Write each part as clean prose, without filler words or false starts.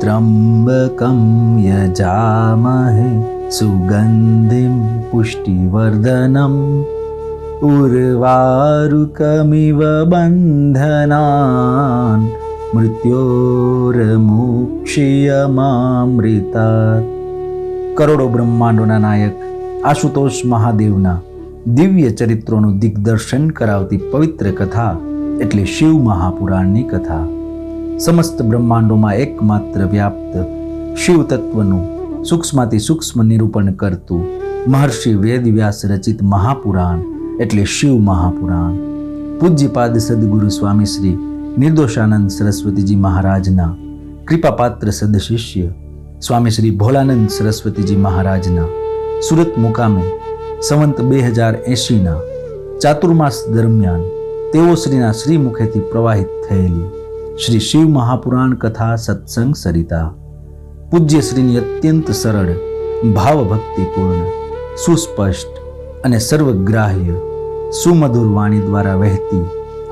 त्र्यम्बकं यजामहे सुगन्धिं पुष्टिवर्धनम् उर्वारुकमिव बन्धनान् मृत्योर्मुक्षीयमामृतात्। करोड़ो ब्रह्मांडोना नायक आशुतोष महादेवना दिव्य चरित्रोનું દિગ્દર્શન કરાવતી પવિત્ર કથા એટલે શિવ મહાપુરાણની કથા। સમસ્ત બ્રહ્માંડોમાં એકમાત્ર વ્યાપ્ત શિવ તત્વનું સૂક્ષ્માતિ સૂક્ષ્મ નિરૂપણ કરતું મહર્ષિ વેદવ્યાસ રચિત મહાપુરાણ એટલે શિવ મહાપુરાણ પૂજ્યપાદ સદગુરુ સ્વામી શ્રી નિર્દોષાનંદ સરસ્વતીજી મહારાજના કૃપાપાત્ર સદશિષ્ય સ્વામી શ્રી ભોળાનંદ સરસ્વતીજી મહારાજના સુરત મુકામે સંવંત 2080ના ચાતુર્માસ દરમિયાન તેઓ શ્રીના શ્રી મુખેથી પ્રવાહિત થયેલી શ્રી શિવ મહાપુરાણ કથા સત્સંગ સરિતા પૂજ્ય શ્રીની અત્યંત સરળ ભાવભક્તિપૂર્ણ સુસ્પષ્ટ અને સર્વગ્રાહ્ય સુમધુર વાણી દ્વારા વહેતી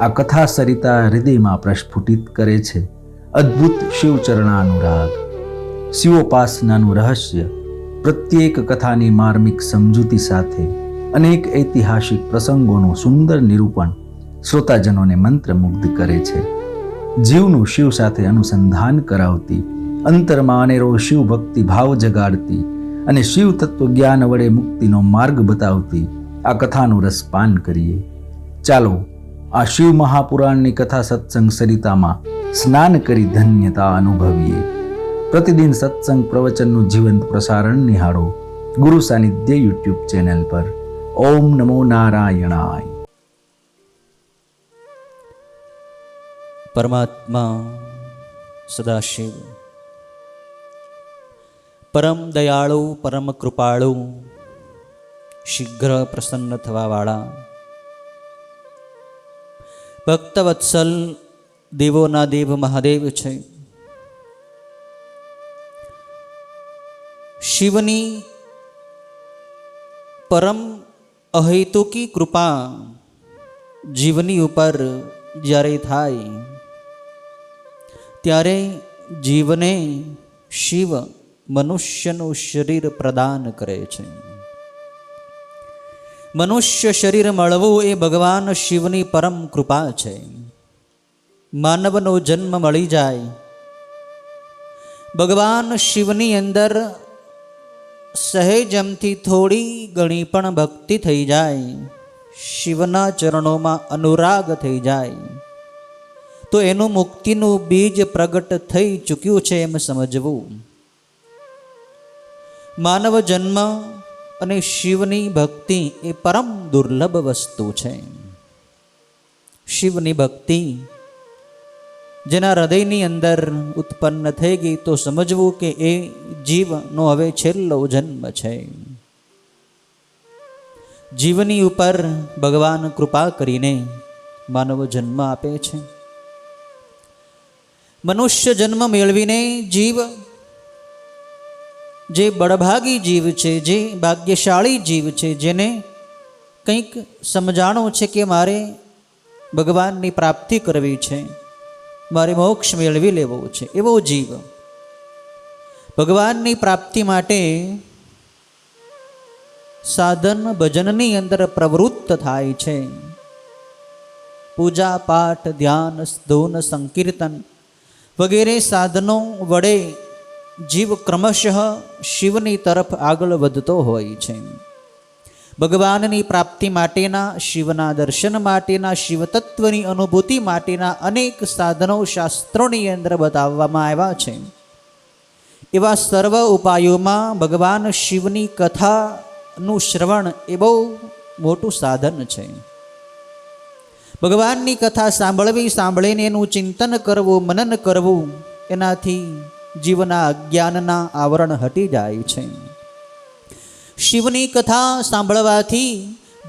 આ કથા સરિતા હૃદયમાં પ્રસ્ફુટિત કરે છે અદ્ભુત શિવચરણાનુરાગ। શિવોપાસનાનું રહસ્ય પ્રત્યેક કથાની માર્મિક સમજૂતી સાથે અનેક ઐતિહાસિક પ્રસંગોનું સુંદર નિરૂપણ શ્રોતાજનોને મંત્રમુગ્ધ કરે છે। જીવનું શિવ સાથે અનુસંધાન કરાવતી અંતરમાં અનેરો શિવ ભક્તિ ભાવ જગાડતી અને શિવ તત્વ જ્ઞાન વડે મુક્તિનો માર્ગ બતાવતી આ કથાનું રસપાન કરીએ। ચાલો આ શિવ મહાપુરાણની કથા સત્સંગ સરિતામાં સ્નાન કરી ધન્યતા અનુભવીએ। પ્રતિદિન સત્સંગ પ્રવચનનું જીવંત પ્રસારણ નિહાળો ગુરુ સાનિધ્ય યુટ્યુબ ચેનલ પર। ઓમ નમો નારાયણાય। પરમાત્મા સદાશિવ પરમ દયાળુ પરમ કૃપાળુ શીઘ્ર પ્રસન્ન થવાવાળા ભક્તવત્સલ દેવોના દેવ મહાદેવ છે। શિવની પરમ અહેતુકી કૃપા જીવની ઉપર જ્યારે થાય ત્યારે જીવને શિવ મનુષ્યનું શરીર પ્રદાન કરે છે। મનુષ્ય શરીર મળવું એ ભગવાન શિવની પરમ કૃપા છે। માનવનો જન્મ મળી જાય ભગવાન શિવની અંદર સહેજમથી થોડી ઘણી પણ ભક્તિ થઈ જાય, શિવના ચરણોમાં અનુરાગ થઈ જાય તો એનું મુક્તિનું બીજ પ્રગટ થઈ ચૂક્યું છે એમ સમજવું। માનવ જન્મ અને શિવની ભક્તિ એ પરમ દુર્લભ વસ્તુ છે। શિવની ભક્તિ જેના હૃદયની અંદર ઉત્પન્ન થઈ ગઈ તો સમજવું કે એ જીવનો હવે છેલ્લો જન્મ છે। જીવની ઉપર ભગવાન કૃપા કરીને માનવ જન્મ આપે છે। મનુષ્ય જન્મ મેળવીને જીવ જે બળભાગી જીવ છે, જે ભાગ્યશાળી જીવ છે, જેને કંઈક સમજાણું છે કે મારે ભગવાનની પ્રાપ્તિ કરવી છે, મારે મોક્ષ મેળવી લેવો છે, એવો જીવ ભગવાનની પ્રાપ્તિ માટે સાધન ભજનની અંદર પ્રવૃત્ત થાય છે। પૂજા પાઠ ધ્યાન ધૂન સંકીર્તન વગેરે સાધનો વડે જીવ ક્રમશઃ શિવની તરફ આગળ વધતો હોય છે। ભગવાનની પ્રાપ્તિ માટેના, શિવના દર્શન માટેના, શિવ તત્વની અનુભૂતિ માટેના અનેક સાધનો શાસ્ત્રોની અંદર બતાવવામાં આવ્યા છે। એવા સર્વ ઉપાયોમાં ભગવાન શિવની કથાનું શ્રવણ એ બહુ મોટું સાધન છે। ભગવાનની કથા સાંભળીને એનું ચિંતન કરવું, મનન કરવું, એનાથી જીવના અજ્ઞાનના આવરણ હટી જાય છે। શિવની કથા સાંભળવાથી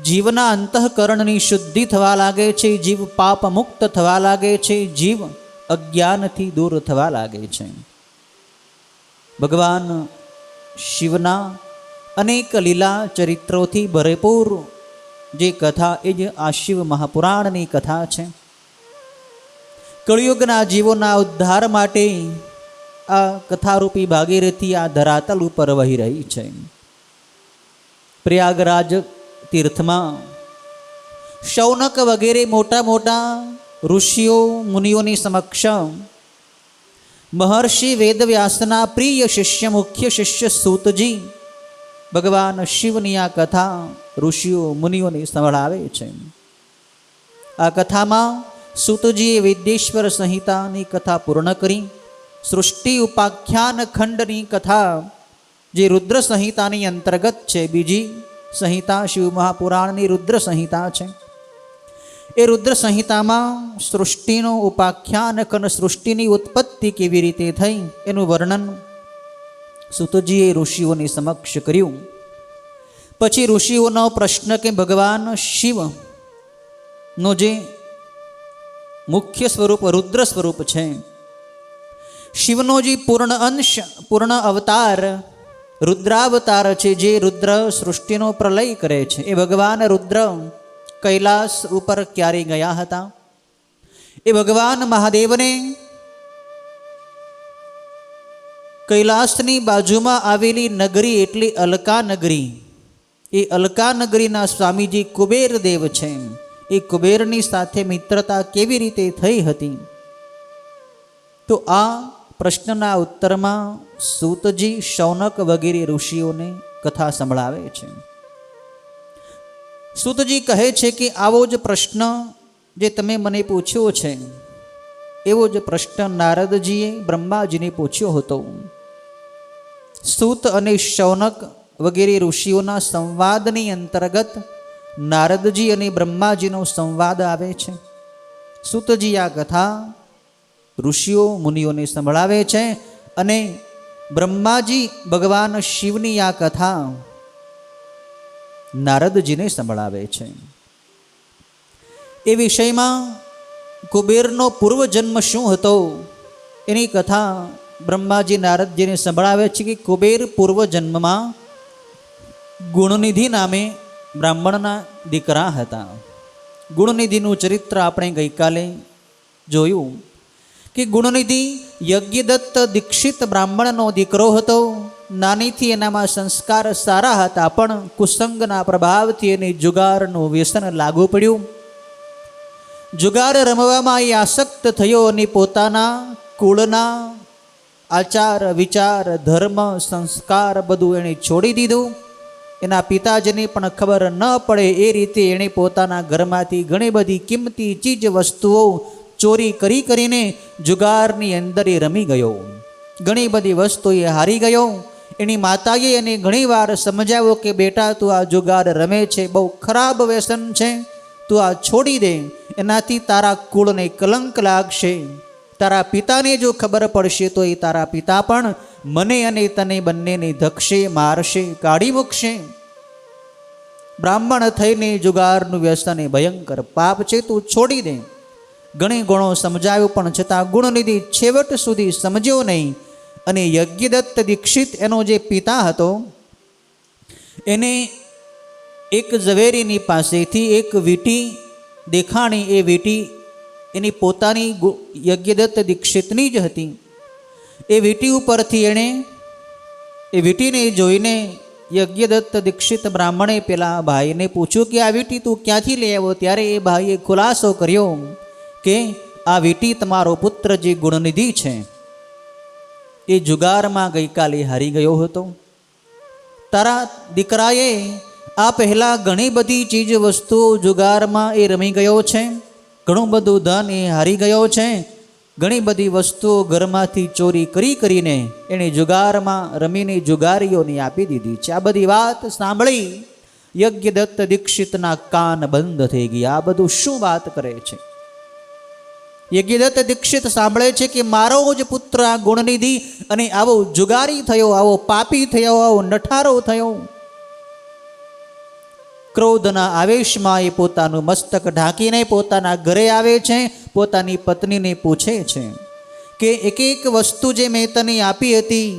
જીવના અંતઃકરણની શુદ્ધિ થવા લાગે છે, જીવ પાપ મુક્ત થવા લાગે છે, જીવ અજ્ઞાનથી દૂર થવા લાગે છે। ભગવાન શિવના અનેક લીલા ચરિત્રોથી ભરપૂર જે કથા એ જ આ શિવ મહાપુરાણની કથા છે। કળિયુગના જીવોના ઉદ્ધાર માટે આ કથારૂપી ભાગીરથી આ ધરાતલ ઉપર વહી રહી છે. પ્રયાગરાજ તીર્થમાં શૌનક વગેરે મોટા મોટા ઋષિઓ મુનિઓની સમક્ષ મહર્ષિ વેદવ્યાસના પ્રિય શિષ્ય મુખ્ય શિષ્ય સૂતજી ભગવાન શિવની આ કથા ઋષિઓ મુનિઓને સંભળાવે છે. આ કથામાં સૂતજીએ વિદ્યેશ્વર સંહિતાની કથા પૂર્ણ કરી સૃષ્ટિ ઉપાખ્યાન ખંડની કથા જે રુદ્ર સંહિતાની અંતર્ગત છે. બીજી સંહિતા શિવ મહાપુરાણની રુદ્ર સંહિતા છે. એ રુદ્ર સંહિતામાં સૃષ્ટિનો ઉપાખ્યાન અને સૃષ્ટિની ઉત્પત્તિ કેવી રીતે થઈ એનું વર્ણન સૂતજીએ ઋષિઓની સમક્ષ કર્યું. પછી ઋષિઓનો પ્રશ્ન કે ભગવાન શિવનો જે મુખ્ય સ્વરૂપ રુદ્ર સ્વરૂપ છે, શિવનો જે પૂર્ણ અંશ પૂર્ણ અવતાર રુદ્રાવતાર છે, જે રુદ્ર સૃષ્ટિનો પ્રલય કરે છે, એ ભગવાન રુદ્ર કૈલાસ ઉપર ક્યારે ગયા હતા? એ ભગવાન મહાદેવને કૈલાસની બાજુમાં આવેલી નગરી એટલે અલકા નગરી, એ અલકા નગરીના સ્વામીજી કુબેર દેવ છે, એ કુબેરની સાથે મિત્રતા કેવી રીતે થઈ હતી? તો આ પ્રશ્નના ઉત્તરમાં સૂતજી શૌનક વગેરે ઋષિઓને કથા સંભળાવે છે. સૂતજી કહે છે કે આવો જ પ્રશ્ન જે તમે મને પૂછ્યો છે એવો જ પ્રશ્ન નારદજીએ બ્રહ્માજીને પૂછ્યો હતો. સૂત અને શૌનક વગેરે ઋષિઓના સંવાદની અંતર્ગત નારદજી અને બ્રહ્માજીનો સંવાદ આવે છે. સૂતજી આ કથા ઋષિઓ મુનિઓને સંભળાવે છે અને બ્રહ્માજી ભગવાન શિવની આ કથા નારદજીને સંભળાવે છે. એ વિષયમાં કુબેરનો પૂર્વજન્મ શું હતો એની કથા બ્રહ્માજી નારદજીને સંભળાવે છે કે કુબેર પૂર્વજન્મમાં ગુણનિધિ નામે બ્રાહ્મણના દીકરા હતા. ગુણનિધિનું ચરિત્ર આપણે ગઈકાલે જોયું કે ગુણનિધિ યજ્ઞદત્ત દીક્ષિત બ્રાહ્મણનો દીકરો હતો. નાનીથી એનામાં સંસ્કાર સારા હતા, પણ કુસંગના પ્રભાવથી એને જુગારનું વ્યસન લાગુ પડ્યું. જુગાર રમવામાં એ આસક્ત થયો અને પોતાના કુળના આચાર વિચાર ધર્મ સંસ્કાર બધું એણે છોડી દીધું. એના પિતાજીને પણ ખબર ન પડે એ રીતે એણે પોતાના ઘરમાંથી ઘણી બધી કિંમતી ચીજ વસ્તુઓ ચોરી કરીને જુગારની અંદર એ રમી ગયો. ઘણી બધી વસ્તુ એ હારી ગયો. એની માતાએ એને ઘણીવાર સમજાવ્યો કે બેટા, તું આ જુગાર રમે છે, બહુ ખરાબ વ્યસન છે, તું આ છોડી દે, એનાથી તારા કુળને કલંક લાગશે. તારા પિતાને જો ખબર પડશે તો એ તારા પિતા પણ મને અને તને બંનેને ધકશે, મારશે, કાઢી મૂકશે. બ્રાહ્મણ થઈને જુગારનું વ્યસન એ ભયંકર પાપ છે, તું છોડી દે. ઘણી ગણો સમજાવ્યું પણ છતાં ગુણનિધિ છેવટ સુધી સમજ્યો નહીં. અને યજ્ઞદત્ત દીક્ષિત એનો જે પિતા હતો એને એક ઝવેરીની પાસેથી એક વીંટી દેખાણી. એ વીંટી એની પોતાની યજ્ઞદત્ત દીક્ષિતની જ હતી. એ વીંટી ઉપરથી એણે એ વીંટીને જોઈને યજ્ઞદત્ત દીક્ષિત બ્રાહ્મણે પેલા ભાઈને પૂછ્યું કે આ વીંટી તું ક્યાંથી લઈ આવ્યો? ત્યારે એ ભાઈએ ખુલાસો કર્યો કે આ વીંટી તમારો પુત્ર જે ગુણનિધિ છે એ જુગારમાં ગઈકાલે હારી ગયો હતો. તારા દીકરાએ આ પહેલાં ઘણી બધી ચીજ વસ્તુઓ જુગારમાં એ રમી ગયો છે, ઘણું બધું ધન એ હારી ગયો છે, ઘણી બધી વસ્તુઓ ઘરમાંથી ચોરી કરીને એણે જુગારમાં રમીને જુગારીઓને આપી દીધી છે. આ બધી વાત સાંભળી યજ્ઞદત્ત દીક્ષિતના કાન બંધ થઈ ગયા. આ બધું શું વાત કરે છે? યજ્ઞદત્ત દીક્ષિત સાંભળે છે કે મારો જ પુત્ર આ ગુણનિધિ અને આવો જુગારી થયો, આવો પાપી થયો, આવો નઠારો થયો. ક્રોધના આવેશમાં એ પોતાનું મસ્તક ઢાંકીને પોતાના ઘરે આવે છે. પોતાની પત્નીને પૂછે છે કે એક વસ્તુ જે મેં તને આપી હતી,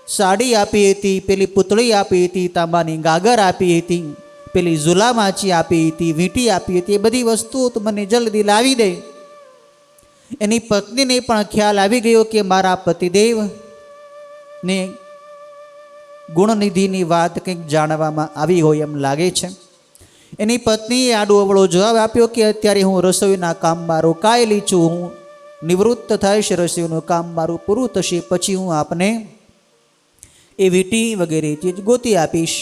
સાડી આપી હતી, પેલી પૂતળી આપી હતી, તાંબાની ગાગર આપી હતી, પેલી ઝુલા માચી આપી હતી, વીંટી આપી હતી, એ બધી વસ્તુઓ તું મને જલ્દી લાવી દે. એની પત્નીને પણ ખ્યાલ આવી ગયો કે મારા પતિદેવને ગુણનિધિની વાત કંઈક જાણવામાં આવી હોય એમ લાગે છે. એની પત્નીએ આડો અવળો જવાબ આપ્યો કે અત્યારે હું રસોઈના કામમાં રોકાયેલી છું, હું નિવૃત્ત થઈશ, રસોઈનું કામ મારું પૂરું થશે પછી હું આપને એ વીંટી વગેરે ચીજ ગોતી આપીશ.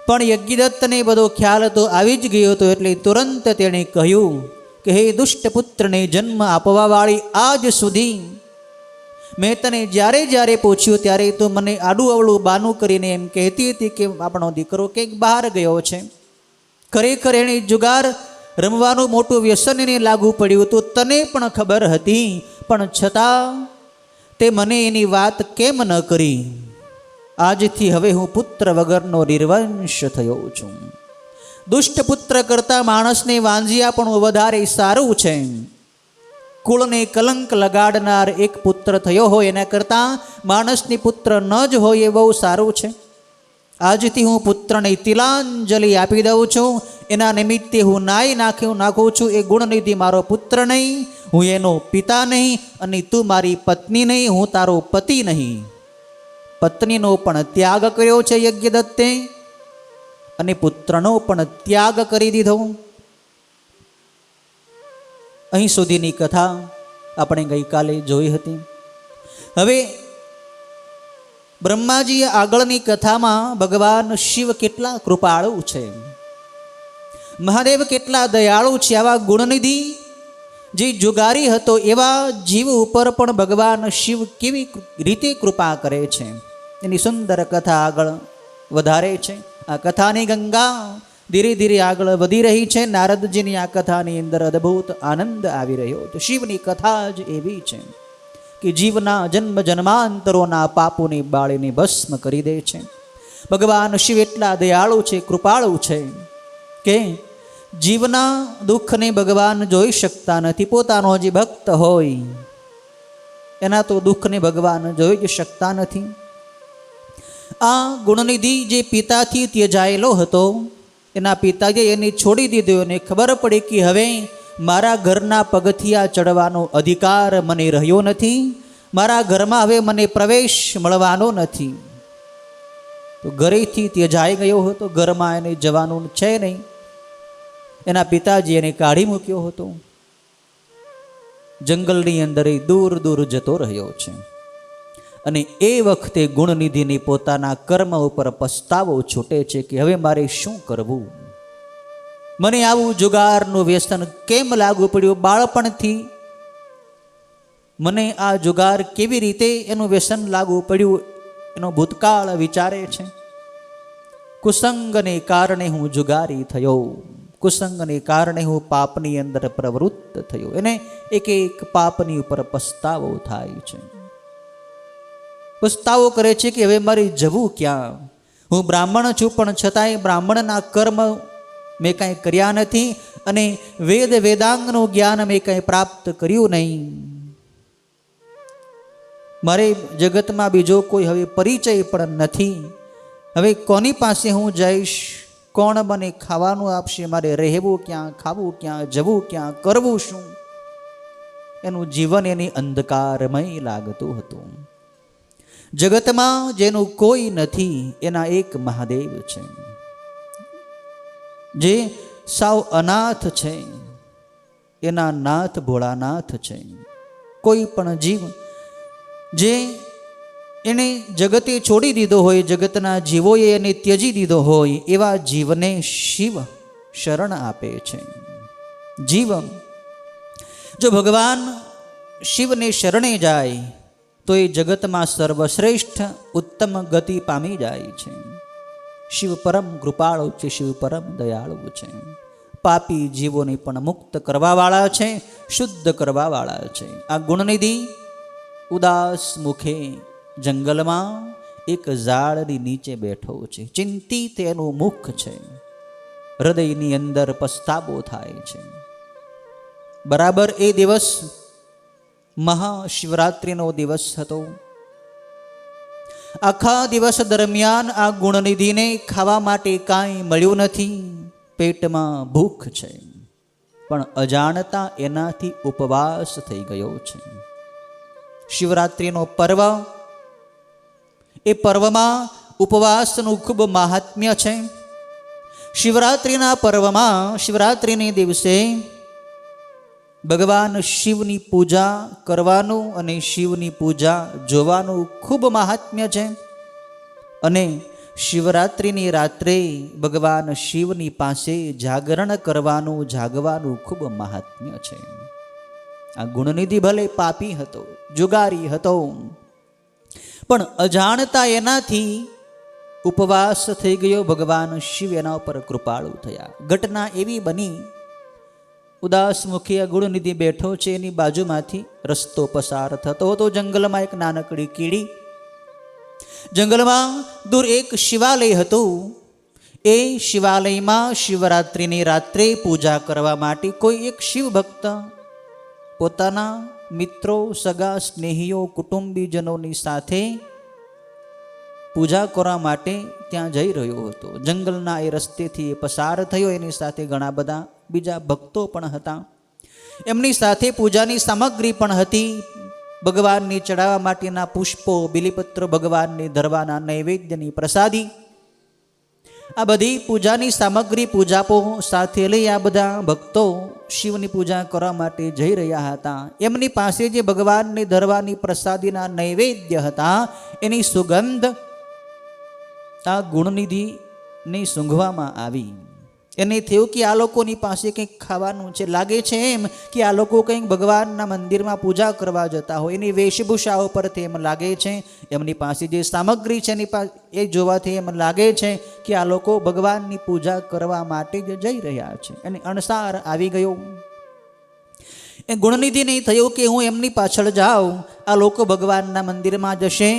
પણ યજ્ઞદત્તને બધો ખ્યાલ તો આવી જ ગયો હતો એટલે તુરંત તેણે કહ્યું કે હે દુષ્ટ પુત્રને જન્મ આપવાવાળી, આજ સુધી મેં તને જ્યારે જ્યારે પૂછ્યું ત્યારે તો મને આડું અવળું બાનું કરીને એમ કહેતી હતી કે આપણો દીકરો કંઈક બહાર ગયો છે. ખરેખર એણે જુગાર રમવાનું મોટું વ્યસન એને લાગુ પડ્યું હતું, તને પણ ખબર હતી, પણ છતાં તે મને એની વાત કેમ ન કરી? આજથી હવે હું પુત્ર વગરનો નિર્વંશ થયો છું. દુષ્ટ પુત્ર કરતાં માણસને વાંજિયા પણ વધારે સારું છે. કુળને કલંક લગાડનાર એક પુત્ર થયો હોય એના કરતાં માણસની પુત્ર ન જ હોય એ બહુ સારું છે. આજથી હું પુત્રને તિલાંજલિ આપી દઉં છું. એના નિમિત્તે હું નાખું છું. એ ગુણનિધિ મારો પુત્ર નહીં, હું એનો પિતા નહીં, અને તું મારી પત્ની નહીં, હું તારો પતિ નહીં. પત્નીનો પણ ત્યાગ કર્યો છે યજ્ઞદત્તે અને પુત્રનો પણ ત્યાગ કરી દીધો. અહીં સુધીની કથા આપણે ગઈકાલે જોઈ હતી. હવે બ્રહ્માજીએ આગળની કથામાં ભગવાન શિવ કેટલા કૃપાળુ છે, મહાદેવ કેટલા દયાળુ છે. આવા ગુણનિધિ જે જુગારી હતો એવા જીવ ઉપર પણ ભગવાન શિવ કેવી રીતે કૃપા કરે છે એની સુંદર કથા આગળ વધારે છે. આ કથાની ગંગા ધીરે ધીરે આગળ વધી રહી છે. નારદજીની આ કથાની અંદર અદ્ભુત આનંદ આવી રહ્યો છે. શિવની કથા જ એવી છે કે જીવના જન્મ જન્માંતરોના પાપોની બાળીને ભસ્મ કરી દે છે. ભગવાન શિવ એટલા દયાળુ છે, કૃપાળુ છે કે જીવના દુઃખને ભગવાન જોઈ શકતા નથી. પોતાનો જે ભક્ત હોય એના તો દુઃખને ભગવાન જોઈ જ શકતા નથી. આ ગુણનિધિ જે પિતાથી ત્યજાયેલો હતો, એના પિતાએ એને છોડી દીધો અને ખબર પડી કે હવે મારા ઘરના પગથિયા ચડવાનો અધિકાર મને રહ્યો નથી, મારા ઘરમાં હવે મને પ્રવેશ મળવાનો નથી. તો ઘરેથી ત્યજાઈ ગયો હતો, ઘરમાં એને જવાનું છે નહીં. એના પિતાજી એને કાઢી મૂક્યો હતો, જંગલની અંદર દૂર દૂર જતો રહ્યો છે. અને એ વખતે ગુણનિધિની પોતાના કર્મ ઉપર પસ્તાવો છૂટે છે કે હવે મારે શું કરવું? મને આવું જુગારનું વ્યસન કેમ લાગુ પડ્યું? બાળપણથી મને આ જુગાર કેવી રીતે એનું વ્યસન લાગુ પડ્યું એનો ભૂતકાળ વિચારે છે. કુસંગને કારણે હું જુગારી થયો, કુસંગને કારણે હું પાપની અંદર પ્રવૃત્ત થયો. એને એક એક પાપની ઉપર પસ્તાવો થાય છે. પસ્તાવો કરે છે કે હવે મારે જવું ક્યાં? હું બ્રાહ્મણ છું પણ છતાંય બ્રાહ્મણના કર્મ મેં કાંઈ કર્યા નથી અને વેદાંગનું જ્ઞાન મેં કાંઈ પ્રાપ્ત કર્યું નહીં. મારે જગતમાં બીજો કોઈ હવે પરિચય પણ નથી. હવે કોની પાસે હું જઈશ? કોણ મને ખાવાનું આપશે? મારે રહેવું ક્યાં, ખાવું ક્યાં, જવું ક્યાં, કરવું શું? એનું જીવન એની અંધકારમય લાગતું હતું. જગતમાં જેનું કોઈ નથી એના એક મહાદેવ છે, જે સાવ અનાથ છે એના નાથ ભોળાનાથ છે. કોઈ પણ જીવ જે એને જગતે છોડી દીધો હોય, જગતના જીવોએ એને ત્યજી દીધો હોય, એવા જીવને શિવ શરણ આપે છે. જીવ જો ભગવાન શિવને શરણે જાય તો એ જગતમાં સર્વશ્રેષ્ઠ ઉત્તમ ગતિ પામી જાય છે. શિવ પરમ કૃપાળુ છે, શિવ પરમ દયાળુ છે. પાપી જીવોને પણ મુક્ત કરવાવાળા છે, શુદ્ધ કરવાવાળા છે. આ ગુણનિધિ ઉદાસ મુખે જંગલમાં એક ઝાડની નીચે બેઠો છે. ચિંતિત એનું મુખ છે, હૃદયની અંદર પસ્તાવો થાય છે. બરાબર એ દિવસ મહાશિવરાત્રિનો દિવસ હતો. આખા દિવસ દરમિયાન આ ગુણનિધિને ખાવા માટે કાંઈ મળ્યું નથી. પેટમાં ભૂખ છે. પણ અજાણતા એનાથી ઉપવાસ થઈ ગયો છે. શિવરાત્રિનો પર્વ, એ પર્વમાં ઉપવાસનું ખૂબ મહાત્મ્ય છે. શિવરાત્રિના પર્વમાં, શિવરાત્રિને દિવસે ભગવાન શિવની પૂજા કરવાનું અને શિવની પૂજા જોવાનું ખૂબ મહાત્મ્ય છે. અને શિવરાત્રિની રાત્રે ભગવાન શિવની પાસે જાગરણ કરવાનું, જાગવાનું ખૂબ મહાત્મ્ય છે. આ ગુણનિધિ ભલે પાપી હતો, જુગારી હતો, પણ અજાણતા એનાથી ઉપવાસ થઈ ગયો. ભગવાન શિવ એના ઉપર કૃપાળુ થયા. ઘટના એવી બની, ઉદાસમુખી ગુણનિધિ બેઠો છે, એની બાજુમાંથી રસ્તો પસાર થતો હતો. જંગલમાં એક નાનકડી કીડી, જંગલમાં દૂર એક શિવાલય હતું. એ શિવાલયમાં શિવરાત્રિની રાત્રે પૂજા કરવા માટે કોઈ એક શિવ ભક્ત પોતાના મિત્રો, સગા સ્નેહીઓ, કુટુંબીજનોની સાથે પૂજા કરવા માટે ત્યાં જઈ રહ્યો હતો. જંગલના એ રસ્તેથી એ પસાર થયો. એની સાથે ઘણા બધા બીજા ભક્તો પણ હતા. એમની સાથે પૂજાની સામગ્રી પણ હતી. ભગવાનને ચડાવવા માટેના પુષ્પો, બિલીપત્ર, ભગવાનને ધરવાના નૈવેદ્યની પ્રસાદી, આ બધી પૂજાની સામગ્રી, પૂજાપો સાથે લઈ આ બધા ભક્તો શિવની પૂજા કરવા માટે જઈ રહ્યા હતા. એમની પાસે જે ભગવાનને ધરવાની પ્રસાદીના નૈવેદ્ય હતા, એની સુગંધ આ ગુણનિધિને સૂંઘવામાં આવી. એને થયું કે આ લોકોની પાસે કંઈક ખાવાનું છે. લાગે છે એમ કે આ લોકો કંઈક ભગવાનના મંદિરમાં પૂજા કરવા જતા હોય. એની વેશભૂષાઓ પરથી એમ લાગે છે, એમની પાસે જે સામગ્રી છે એની પાસે એ જોવાથી એમ લાગે છે કે આ લોકો ભગવાનની પૂજા કરવા માટે જ જઈ રહ્યા છે. એને અણસાર આવી ગયો. એ ગુણનિધિને થયું કે હું એમની પાછળ જાઉં. આ લોકો ભગવાનના મંદિરમાં જશે,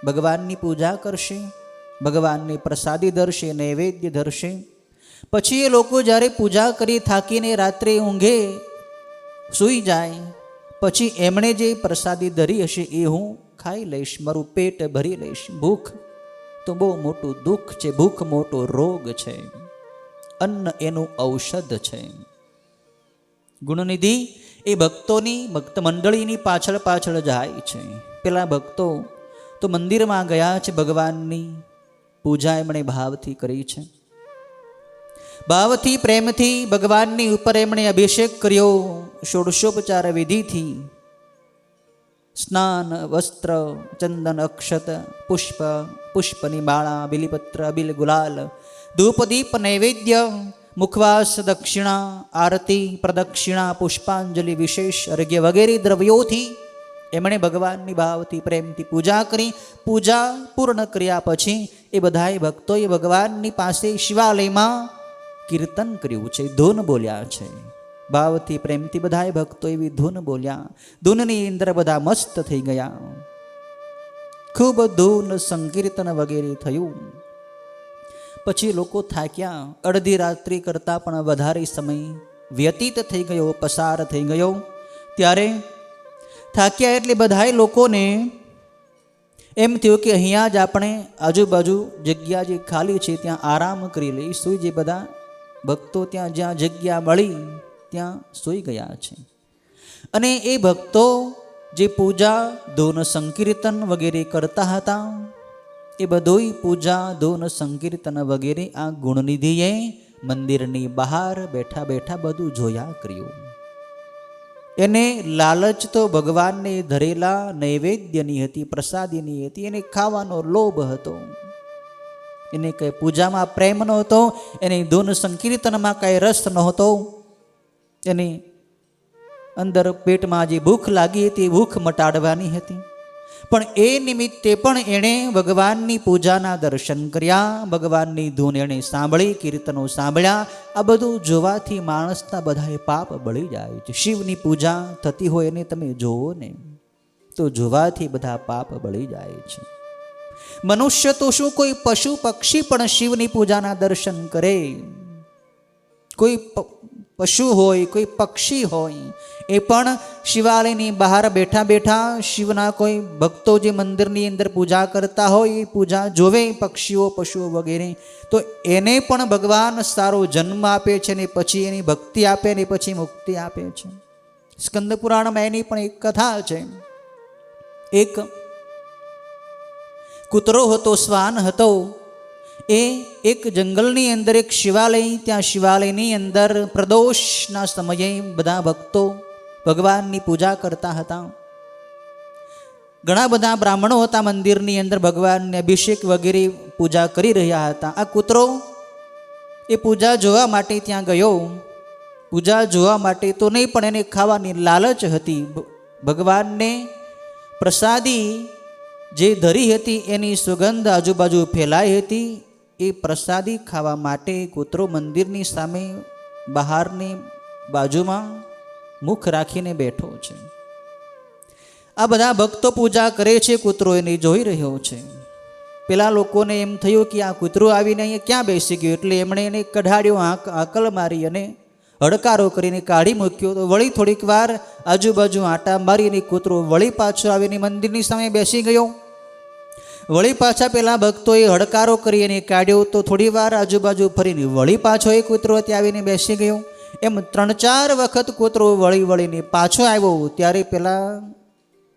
ભગવાનની પૂજા કરશે, ભગવાનની પ્રસાદી ધરશે, નૈવેદ્ય ધરશે. પછી એ લોકો જ્યારે પૂજા કરી થાકીને રાત્રે ઊંઘે, સૂઈ જાય, પછી એમણે જે પ્રસાદી ધરી હશે એ હું ખાઈ લઈશ, મારું પેટ ભરી લઈશ. ભૂખ તો બહુ મોટું દુઃખ છે, ભૂખ મોટો રોગ છે, અન્ન એનું ઔષધ છે. ગુણનિધિ એ ભક્તોની, ભક્ત મંડળીની પાછળ પાછળ જાય છે. પેલા ભક્તો તો મંદિરમાં ગયા છે, ભગવાનની પૂજા એમણે ભાવથી કરી છે. ભાવથી, પ્રેમથી ભગવાનની ઉપર એમણે અભિષેક કર્યો. ષોડશોપચાર વિધિથી સ્નાન, વસ્ત્ર, ચંદન, અક્ષત, પુષ્પ, પુષ્પની માળા, બિલીપત્ર, અબીલ, ગુલાલ, ધૂપ, દીપ, નૈવેદ્ય, મુખવાસ, દક્ષિણા, આરતી, પ્રદક્ષિણા, પુષ્પાંજલિ, વિશેષ અર્ઘ્ય વગેરે દ્રવ્યોથી એમણે ભગવાનની ભાવથી, પ્રેમથી પૂજા કરી. પૂજા પૂર્ણ કર્યા પછી એ બધાએ ભક્તોએ ભગવાનની પાસે શિવાલયમાં કીર્તન કર્યું છે, ધૂન બોલ્યા છે. ભાવથી, પ્રેમથી બધાએ ભક્તો એવી ધૂન બોલ્યા. ધૂનની અંદર બધા મસ્ત થઈ ગયા. ખૂબ ધૂન, સંકીર્તન વગેરે થયું. પછી લોકો થાક્યા. અડધી રાત્રિ કરતાં પણ વધારે સમય વ્યતીત થઈ ગયો, પસાર થઈ ગયો. ત્યારે થાક્યા એટલે બધાએ લોકોને એમ થયું કે અહીંયા જ આપણે આજુબાજુ જગ્યા જે ખાલી છે ત્યાં આરામ કરી લઈશું. જે બધા ભક્તો ત્યાં જ્યાં જગ્યા મળી ત્યાં સૂઈ ગયા છે. અને એ ભક્તો જે પૂજા, ધૂન, સંકીર્તન વગેરે કરતા હતા, એ બધોય પૂજા, ધૂન, સંકીર્તન વગેરે આ ગુણનિધિએ મંદિરની બહાર બેઠા બેઠા બધું જોયા કર્યું. એને લાલચ તો ભગવાનને ધરેલા નૈવેદ્યની હતી, પ્રસાદીની હતી. એને ખાવાનો લોભ હતો. એને કંઈ પૂજામાં પ્રેમ નહોતો, એને ધૂન સંકીર્તનમાં કાંઈ રસ નહોતો. એની અંદર પેટમાં જે ભૂખ લાગી હતી, ભૂખ મટાડવાની હતી. પણ એ નિમિત્તે પણ એણે ભગવાનની પૂજાના દર્શન કર્યા, ભગવાનની ધૂન એણે સાંભળી, કીર્તનો સાંભળ્યા. આ બધું જોવાથી માણસના બધાએ પાપ બળી જાય છે. શિવની પૂજા થતી હોય એને તમે જોવો ને તો જોવાથી બધા પાપ બળી જાય છે. મનુષ્ય તો શું, કોઈ પશુ પક્ષી પણ શિવની પૂજાના દર્શન કરે. કોઈ પશુ હોય, કોઈ પક્ષી હોય, એ પણ શિવાલયની બહાર બેઠા બેઠા શિવના કોઈ ભક્તો જે મંદિરની અંદર પૂજા કરતા હોય એ પૂજા જોવે, પક્ષીઓ પશુઓ વગેરે, તો એને પણ ભગવાન સારો જન્મ આપે છે ને પછી એની ભક્તિ આપે ને પછી મુક્તિ આપે છે. સ્કંદ પુરાણમાં એની પણ એક કથા છે. એક કૂતરો હતો, શ્વાન હતો, એ એક જંગલની અંદર એક શિવાલય, ત્યાં શિવાલયની અંદર પ્રદોષના સમયે બધા ભક્તો ભગવાનની પૂજા કરતા હતા. ઘણા બધા બ્રાહ્મણો હતા મંદિરની અંદર, ભગવાનને અભિષેક વગેરે પૂજા કરી રહ્યા હતા. આ કૂતરો એ પૂજા જોવા માટે ત્યાં ગયો. પૂજા જોવા માટે તો નહીં, પણ એને ખાવાની લાલચ હતી. ભગવાનને પ્રસાદી જે ધરી હતી એની સુગંધ આજુબાજુ ફેલાઈ હતી. એ પ્રસાદી ખાવા માટે કૂતરો મંદિરની સામે બહારની બાજુમાં મુખ રાખીને બેઠો છે. આ બધા ભક્તો પૂજા કરે છે, કૂતરો એને જોઈ રહ્યો છે. પેલા લોકોને એમ થયું કે આ કૂતરો આવીને અહીંયા ક્યાં બેસી ગયો, એટલે એમણે એને કઢાડ્યો, આકલ મારી અને હડકારો કરીને કાઢી મૂક્યો. તો વળી થોડીક વાર આજુબાજુ આંટા મારીને કૂતરો વળી પાછો આવીને મંદિરની સામે બેસી ગયો. વળી પાછા પેલા ભક્તોએ હડકારો કરી અને કાઢ્યો, તો થોડી વાર આજુબાજુ ફરીને વળી પાછો એ કૂતરો ત્યાં આવીને બેસી ગયો. એમ 3-4 વખત કૂતરો વળી વળીને પાછો આવ્યો. ત્યારે પેલા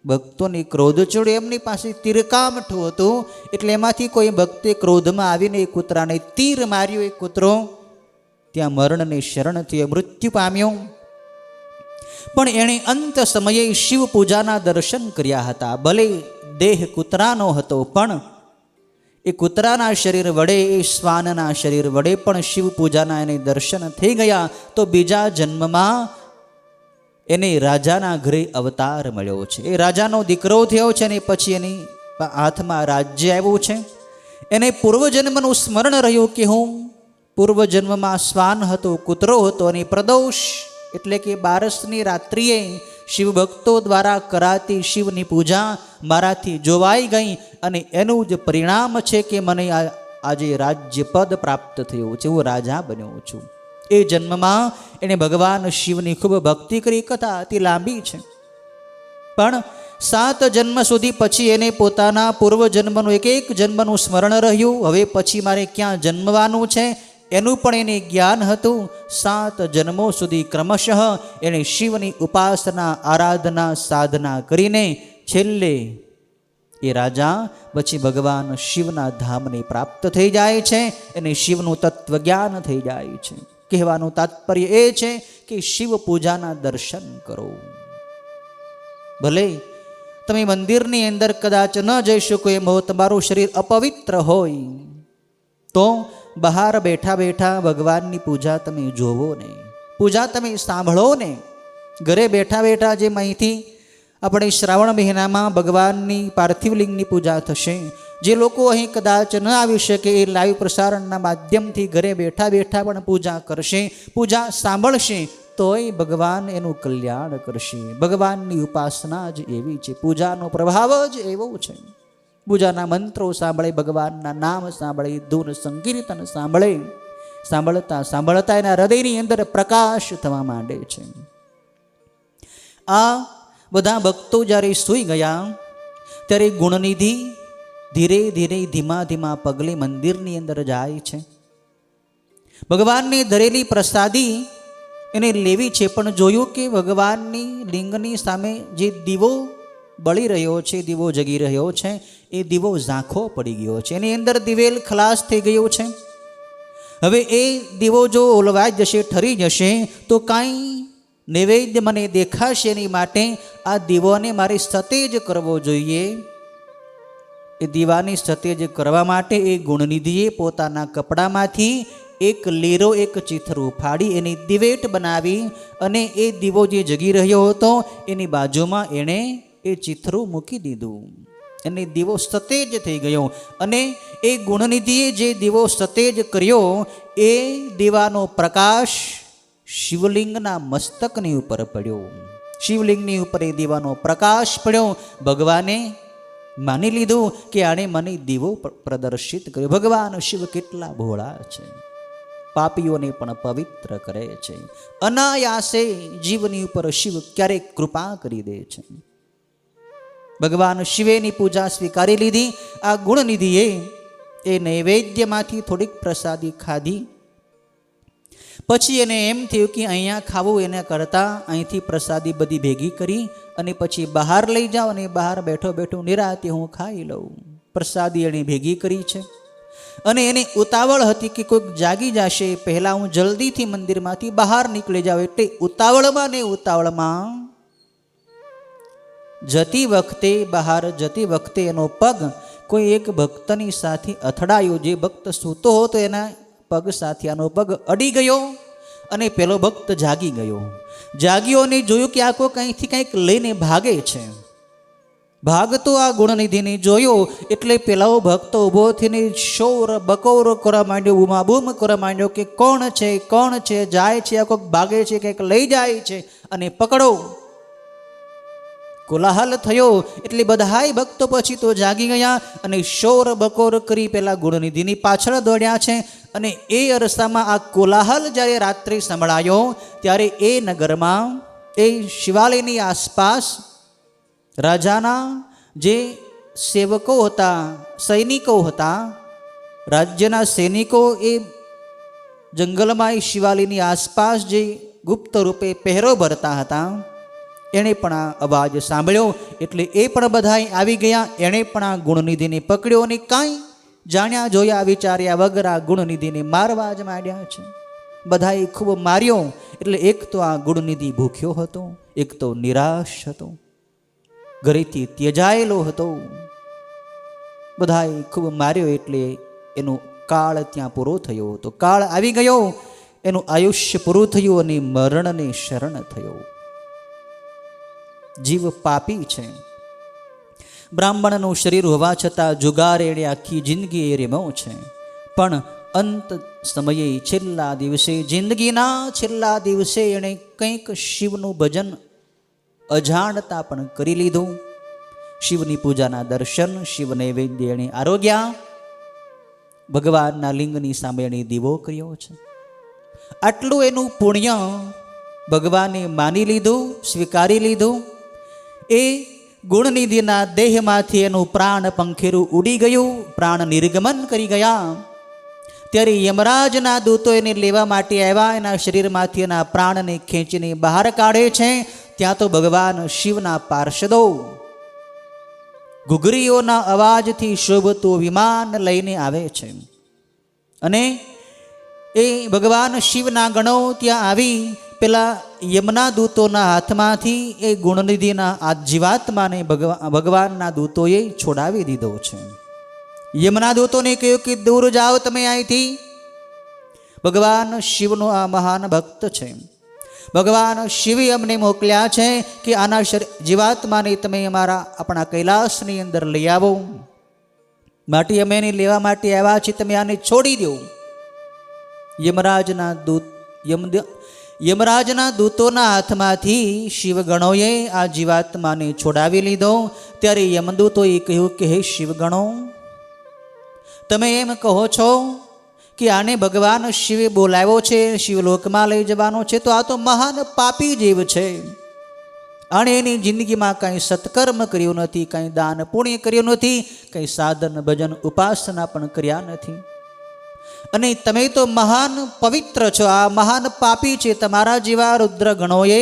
ભક્તોની ક્રોધ ચડ્યો. એમની પાસે તીરકામઠું હતું, એટલે એમાંથી કોઈ ભક્તે ક્રોધમાં આવીને એ કૂતરાને તીર માર્યો. એ કૂતરો ત્યાં મરણને શરણ થયો, મૃત્યુ પામ્યો. પણ એણે અંત સમયે શિવ પૂજાના દર્શન કર્યા હતા. ભલે દેહ કૂતરાનો હતો, પણ એ કૂતરાના શરીર વડે, એ શ્વાનના શરીર વડે પણ શિવ પૂજાના એને દર્શન થઈ ગયા. તો બીજા જન્મમાં એને રાજાના ઘરે અવતાર મળ્યો છે. એ રાજાનો દીકરો થયો છે અને પછી એની હાથમાં રાજ્ય આવ્યું છે. એને પૂર્વજન્મનું સ્મરણ રહ્યું કે હું પૂર્વજન્મમાં શ્વાન હતો, કૂતરો હતો, અને પ્રદોષ એટલે કે બારસની રાત્રિએ શિવ ભક્તો દ્વારા કરાતી શિવની પૂજા મારાથી જોવાઈ ગઈ, અને એનું જ પરિણામ છે કે મને આજે રાજ્ય પદ પ્રાપ્ત થયું છે, હું રાજા બન્યો છું. એ જન્મમાં એણે ભગવાન શિવની ખૂબ ભક્તિ કરી. કથા અતિ લાંબી છે, પણ 7 જન્મ સુધી પછી એને પોતાના પૂર્વજન્મનું એક જન્મનું સ્મરણ રહ્યું. હવે પછી મારે ક્યાં જન્મવાનું છે એનું પણ એને જ્ઞાન હતું. 7 જન્મો સુધી ક્રમશઃ એણે શિવની ઉપાસના, આરાધના, સાધના કરીને છેલ્લે એ રાજા પછી ભગવાન શિવના ધામને પ્રાપ્ત થઈ જાય છે, અને શિવનું તત્વજ્ઞાન થઈ જાય છે. કહેવાનું તાત્પર્ય એ છે કે શિવ પૂજાના દર્શન કરો. ભલે તમે મંદિરની અંદર કદાચ ન જઈ શકો, એમ હો તમારું શરીર અપવિત્ર હોય, તો બહાર બેઠા બેઠા ભગવાનની પૂજા તમે જોવો ને, પૂજા તમે સાંભળો ને. ઘરે બેઠા બેઠા જેમ અહીંથી આપણે શ્રાવણ મહિનામાં ભગવાનની પાર્થિવ લિંગની પૂજા થશે, જે લોકો અહીં કદાચ ન આવી શકે એ લાઈવ પ્રસારણના માધ્યમથી ઘરે બેઠા બેઠા પણ પૂજા કરશે, પૂજા સાંભળશે, તોય ભગવાન એનું કલ્યાણ કરશે. ભગવાનની ઉપાસના જ એવી છે, પૂજાનો પ્રભાવ જ એવો છે. પૂજાના મંત્રો સાંભળે, ભગવાનના નામ સાંભળે, ધૂન સંકીર્તન સાંભળે, સાંભળતા સાંભળતા એના હૃદયની અંદર પ્રકાશ થવા માંડે છે. આ બધા ભક્તો જ્યારે સૂઈ ગયા ત્યારે ગુણનિધિ ધીરે ધીરે ધીમા ધીમા પગલે મંદિરની અંદર જાય છે. ભગવાનની ધરેલી પ્રસાદી એને લેવી છે, પણ જોયું કે ભગવાનની લિંગની સામે જે દીવો બળી રહ્યો છે, દીવો જગી રહ્યો છે, એ દીવો ઝાંખો પડી ગયો છે, એની અંદર દિવેલ ખલાસ થઈ ગયો છે. હવે એ દીવો જો ઓલવાઈ જશે, ઠરી જશે, તો કાંઈ નૈવેદ્ય મને દેખાશે નહીં. માટે આ દીવાને મારે સતેજ કરવો જોઈએ. એ દીવાની સતેજ કરવા માટે એ ગુણનિધિએ પોતાના કપડામાંથી એક લીરો, એક ચીથરું ફાડી એની દિવેટ બનાવી, અને એ દીવો જે જગી રહ્યો હતો એની બાજુમાં એણે એ ચીથરું મૂકી દીધું, અને દીવો સતેજ થઈ ગયો. અને એ ગુણનિધિએ જે દીવો સતેજ કર્યો, એ દીવાનો પ્રકાશ શિવલિંગના મસ્તકની ઉપર પડ્યો. શિવલિંગની ઉપર એ દીવાનો પ્રકાશ પડ્યો. ભગવાને માની લીધું કે આણે મને દીવો પ્રદર્શિત કર્યો. ભગવાન શિવ કેટલા ભોળા છે. પાપીઓને પણ પવિત્ર કરે છે. અનાયાસે જીવની ઉપર શિવ ક્યારેક કૃપા કરી દે છે. ભગવાન શિવેની પૂજા સ્વીકારી લીધી. આ ગુણનિધિએ એ નૈવેદ્યમાંથી થોડીક પ્રસાદી ખાધી. પછી એને એમ થયું કે અહીંયા ખાવું એના કરતાં અહીંથી પ્રસાદી બધી ભેગી કરી અને પછી બહાર લઈ જાઓ અને બહાર બેઠો બેઠો નિરાતે હું ખાઈ લઉં. પ્રસાદી એણે ભેગી કરી છે અને એને ઉતાવળ હતી કે કોઈક જાગી જશે પહેલાં હું જલ્દીથી મંદિરમાંથી બહાર નીકળી જાઉં. એટલે ઉતાવળમાં ને ઉતાવળમાં જતી વખતે બહાર જતી વખતે એનો પગ કોઈ એક ભક્તની સાથે અથડાયો. જે ભક્ત સૂતો હતો એના પગ સાથે આનો પગ અડી ગયો અને પેલો ભક્ત જાગી ગયો. જાગ્યો અને જોયું કે આ કોઈ કંઈથી કંઈક લઈને ભાગે છે. ભાગતો આ ગુણનિધિને જોયો એટલે પેલો ભક્ત ઊભો થઈને શોર બકોર કરવા માંડ્યો, બૂમાબૂમ કરવા માંડ્યો કે કોણ છે, કોણ છે, જાય છે, આ કોઈક ભાગે છે, કંઈક લઈ જાય છે અને પકડો. કોલાહલ થયો એટલે બધાય ભક્તો પછી તો જાગી ગયા અને શોર બકોર કરી પેલા ગુણનિધિની પાછળ દોડ્યા છે. અને એ અરસામાં આ કોલાહલ જ્યારે રાત્રે સંભળાયો ત્યારે એ નગરમાં એ શિવાલયની આસપાસ રાજાના જે સેવકો હતા, સૈનિકો હતા, રાજ્યના સૈનિકો એ જંગલમાં એ શિવાલયની આસપાસ જે ગુપ્ત રૂપે પહેરો ભરતા હતા એણે પણ આ અવાજ સાંભળ્યો એટલે એ પણ બધાય આવી ગયા. એણે પણ આ ગુણનિધિને પકડ્યો અને કાંઈ જાણ્યા જોયા વિચાર્યા વગર આ ગુણનિધિને મારવા જ માંડ્યા છે. બધાએ ખૂબ માર્યો. એટલે એક તો આ ગુણનિધિ ભૂખ્યો હતો, એક તો નિરાશ હતો, ઘરેથી ત્યજાયેલો હતો. બધાએ ખૂબ માર્યો એટલે એનો કાળ ત્યાં પૂરો થયો હતો. કાળ આવી ગયો, એનું આયુષ્ય પૂરું થયું અને મરણને શરણ થયો. જીવ પાપી છે. બ્રાહ્મણનું શરીર હોવા છતાં જુગાર એણે આખી જિંદગી એ રેમો છે. પણ અંત સમયે છેલ્લા દિવસે, જિંદગીના છેલ્લા દિવસે એણે કંઈક શિવનું ભજન અજાણતા પણ કરી લીધું. શિવની પૂજાના દર્શન, શિવ નૈવેદ્ય એણે આરોગ્યા. ભગવાનના લિંગની સામે એણે દીવો કર્યો છે. આટલું એનું પુણ્ય ભગવાને માની લીધું, સ્વીકારી લીધું. એ ગુણનિધિના દેહમાંથી એનું પ્રાણ પંખેરું ઉડી ગયું, પ્રાણ નિર્ગમન કરી ગયા. ત્યારે યમરાજના દૂતો એને લેવા માટે આવ્યા. એના શરીરમાંથી એના પ્રાણને ખેંચીને બહાર કાઢે છે. ત્યાં તો ભગવાન શિવના પાર્ષદો ઘૂઘરીઓના અવાજથી શોભતું વિમાન લઈને આવે છે અને એ ભગવાન શિવના ગણો ત્યાં આવી પેલા યમના દૂતોના હાથમાંથી એ ગુણનિધિના આ જીવાત્માને ભગવાનના દૂતોએ છોડાવી દીધો છે. યમના દૂતોને કહ્યું કે દૂર જાઓ તમે અહીંથી. ભગવાન શિવનો આ મહાન ભક્ત છે. ભગવાન શિવે અમને મોકલ્યા છે કે આના જીવાત્માને તમે આપણા કૈલાસની અંદર લઈ આવો. માટે અમે એને લેવા માટે આવ્યા છીએ, તમે આને છોડી દો. યમરાજના દૂતોના હાથમાંથી શિવગણોએ આ જીવાત્માને છોડાવી લીધો. ત્યારે યમદૂતોએ કહ્યું કે હે શિવગણો, તમે એમ કહો છો કે આને ભગવાન શિવે બોલાવ્યો છે, શિવલોકમાં લઈ જવાનો છે, તો આ તો મહાન પાપી જીવ છે. આણે એની જિંદગીમાં કાંઈ સત્કર્મ કર્યું નથી, કાંઈ દાન પુણ્ય કર્યું નથી, કંઈ સાધન ભજન ઉપાસના પણ કર્યા નથી. અને તમે તો મહાન પવિત્ર છો, આ મહાન પાપી છે. તમારા જેવા રુદ્ર ગણોએ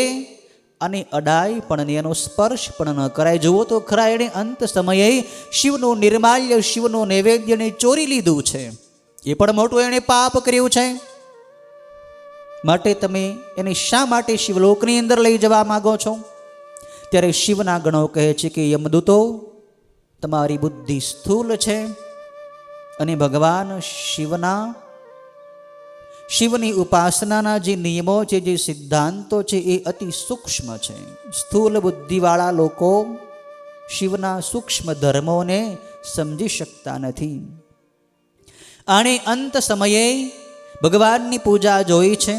અને અડાય પણ એનો સ્પર્શ પણ ન કરાય. જુઓ તો ખરા, એણે અંત સમયે શિવનું નિર્માલ્ય, શિવનું નૈવેદ્યને ચોરી લીધું છે. એ પણ મોટું એણે પાપ કર્યું છે. માટે તમે એને શા માટે શિવલોકની અંદર લઈ જવા માગો છો? ત્યારે શિવના ગણો કહે છે કે યમદૂતો, તમારી બુદ્ધિ સ્થૂલ છે અને ભગવાન શિવની ઉપાસનાના જે નિયમો છે, જે સિદ્ધાંતો છે, એ અતિ સૂક્ષ્મ છે. સ્થૂલ બુદ્ધિવાળા લોકો શિવના સૂક્ષ્મ ધર્મોને સમજી શકતા નથી. આણે અંત સમયે ભગવાનની પૂજા જોઈ છે.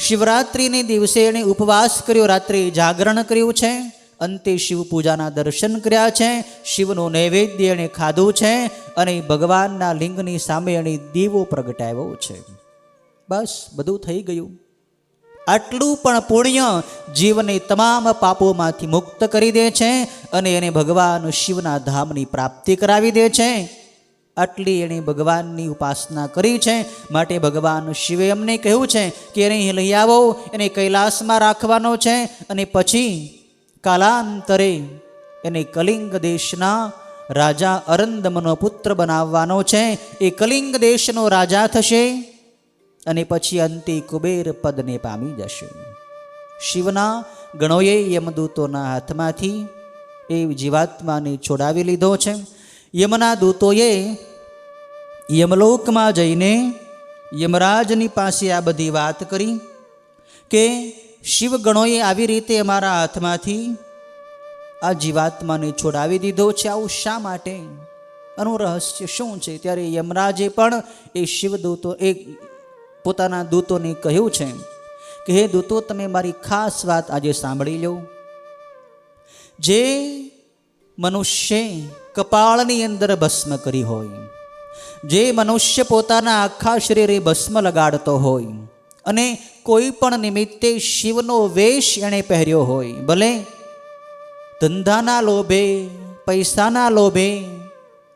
શિવરાત્રિને દિવસે એણે ઉપવાસ કર્યો, રાત્રે જાગરણ કર્યું છે. અંતે શિવ પૂજાના દર્શન કર્યા છે. શિવનું નૈવેદ્ય એણે ખાધું છે અને ભગવાનના લિંગની સામે એણે દીવો પ્રગટાવ્યો છે. બસ બધું થઈ ગયું. આટલું પણ પુણ્ય જીવને તમામ પાપોમાંથી મુક્ત કરી દે છે અને એને ભગવાન શિવના ધામની પ્રાપ્તિ કરાવી દે છે. આટલી એણે ભગવાનની ઉપાસના કરી છે, માટે ભગવાન શિવે એમને કહ્યું છે કે એને લઈ આવો, એને કૈલાસમાં રાખવાનો છે અને પછી કાલાંતરે એને કલિંગ દેશના રાજા અરંદમનો પુત્ર બનાવવાનો છે. એ કલિંગ દેશનો રાજા થશે અને પછી અંતે કુબેર પદને પામી જશે. શિવના ગણોએ યમદૂતોના હાથમાંથી એ જીવાત્માને છોડાવી લીધો છે. યમના દૂતોએ યમલોકમાં જઈને યમરાજની પાસે આ બધી વાત કરી કે શિવગણોએ આવી રીતે અમારા હાથમાંથી આ જીવાત્માને છોડાવી દીધો છે, આવું શા માટે, આનું રહસ્ય શું છે? ત્યારે યમરાજે પણ એ શિવદૂતો પોતાના દૂતોને કહ્યું છે કે હે દૂતો, તમે મારી ખાસ વાત આજે સાંભળી લો. જે મનુષ્ય કપાળની અંદર ભસ્મ કરી હોય, જે મનુષ્ય પોતાના આખા શરીરે ભસ્મ લગાડતો હોય અને કોઈ પણ નિમિત્તે શિવનો વેશ એણે પહેર્યો હોય, ભલે ધંધાના લોભે, પૈસાના લોભે,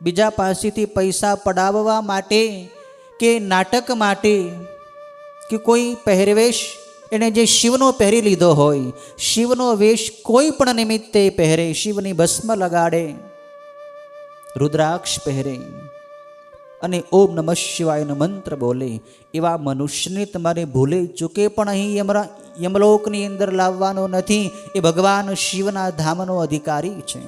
બીજા પાસેથી પૈસા પડાવવા માટે કે નાટક માટે કે કોઈ પહેરવેશ એણે જે શિવનો પહેરી લીધો હોય, શિવનો વેશ કોઈ પણ નિમિત્તે પહેરે, શિવની ભસ્મ લગાડે, રુદ્રાક્ષ પહેરે અને ઓમ નમઃ શિવાયનો મંત્ર બોલે, એવા મનુષ્યને તમારે ભૂલે ચૂકે પણ અહીં યમલોકની અંદર લાવવાનો નથી. એ ભગવાન શિવના ધામનો અધિકારી છે.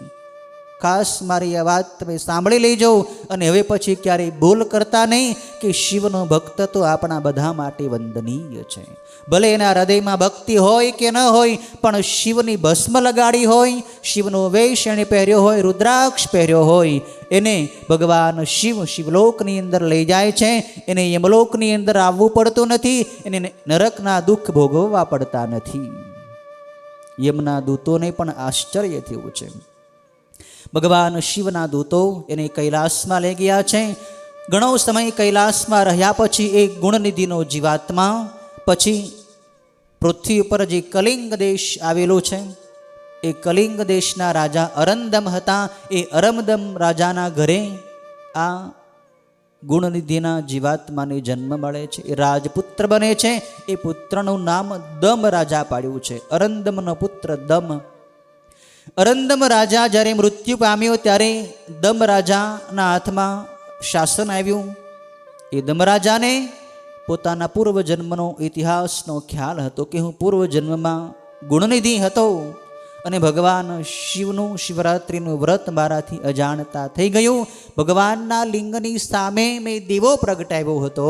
ખાસ મારી આ વાત તમે સાંભળી લેજો અને હવે પછી ક્યારેય ભૂલ કરતા નહીં કે શિવનો ભક્ત તો આપણા બધા માટે વંદનીય છે. ભલે એના હૃદયમાં ભક્તિ હોય કે ન હોય, પણ શિવની ભસ્મ લગાડી હોય, શિવનો વેશ એણે પહેર્યો હોય, રુદ્રાક્ષ પહેર્યો હોય, એને ભગવાન શિવ શિવલોકની અંદર લઈ જાય છે. એને યમલોકની અંદર આવવું પડતું નથી, એને નરકના દુઃખ ભોગવવા પડતા નથી. યમના દૂતોને પણ આશ્ચર્ય થયું છે. ભગવાન શિવના દૂતો એને કૈલાસમાં લઈ ગયા છે. ઘણો સમય કૈલાસમાં રહ્યા પછી એ ગુણનિધિનો જીવાત્મા પછી પૃથ્વી ઉપર જે કલિંગ દેશ આવેલો છે, એ કલિંગ દેશના રાજા અરંદમ હતા. એ અરંદમ રાજાના ઘરે આ ગુણનિધિના જીવાત્માને જન્મ મળે છે. એ રાજપુત્ર બને છે. એ પુત્રનું નામ દમ રાજા પાડ્યું છે. અરંદમનો પુત્ર દમ. અરંદમ રાજા જ્યારે મૃત્યુ પામ્યો ત્યારે દમ રાજાના હાથમાં શાસન આવ્યું. એ દમ રાજાને પોતાના પૂર્વજન્મનો ઇતિહાસનો ખ્યાલ હતો કે હું પૂર્વજન્મમાં ગુણનિધિ હતો અને ભગવાન શિવનું શિવરાત્રિનું વ્રત મારાથી અજાણતા થઈ ગયું. ભગવાનના લિંગની સામે મેં દીવો પ્રગટાવ્યો હતો.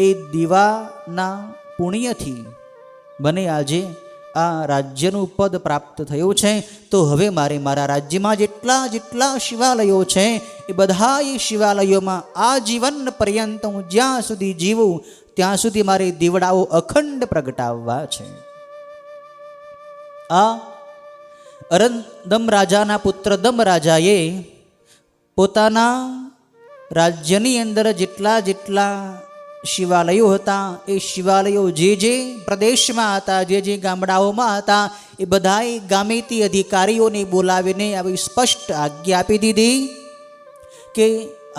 એ દીવાના પુણ્યથી મને આજે આ રાજ્યનું પદ પ્રાપ્ત થયું છે. તો હવે મારે મારા રાજ્યમાં જેટલા શિવાલયો છે એ બધા એ શિવાલયોમાં આજીવન પર્યંત હું જ્યાં સુધી જીવું ત્યાં સુધી મારે દીવડાઓ અખંડ પ્રગટાવવા છે. આ અરંદમ રાજાના પુત્ર દમ રાજાએ પોતાના રાજ્યની અંદર જેટલા શિવાલયો હતા, એ શિવાલયો જે પ્રદેશમાં હતા, જે ગામડાઓમાં હતા, એ બધાએ ગામેતી અધિકારીઓને બોલાવીને આવી સ્પષ્ટ આજ્ઞા આપી દીધી કે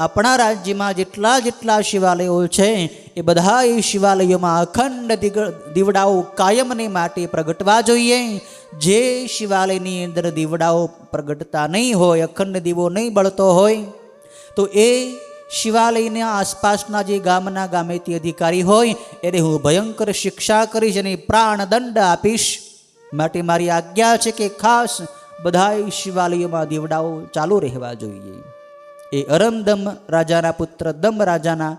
આપણા રાજ્યમાં જેટલા શિવાલયો છે એ બધા એ શિવાલયોમાં અખંડ દીવડાઓ કાયમને માટે પ્રગટવા જોઈએ. જે શિવાલયની અંદર દીવડાઓ પ્રગટતા નહીં હોય, અખંડ દીવો નહીં બળતો હોય, તો એ શિવાલયના આસપાસના જે ગામેતી અધિકારી હોય એને હું ભયંકર શિક્ષા કરીશ અને પ્રાણદંડ આપીશ. માટે મારી આજ્ઞા છે કે ખાસ બધા શિવાલયોમાં દીવડાઓ ચાલુ રહેવા જોઈએ. એ અરંદમ રાજાના પુત્ર દમ રાજાના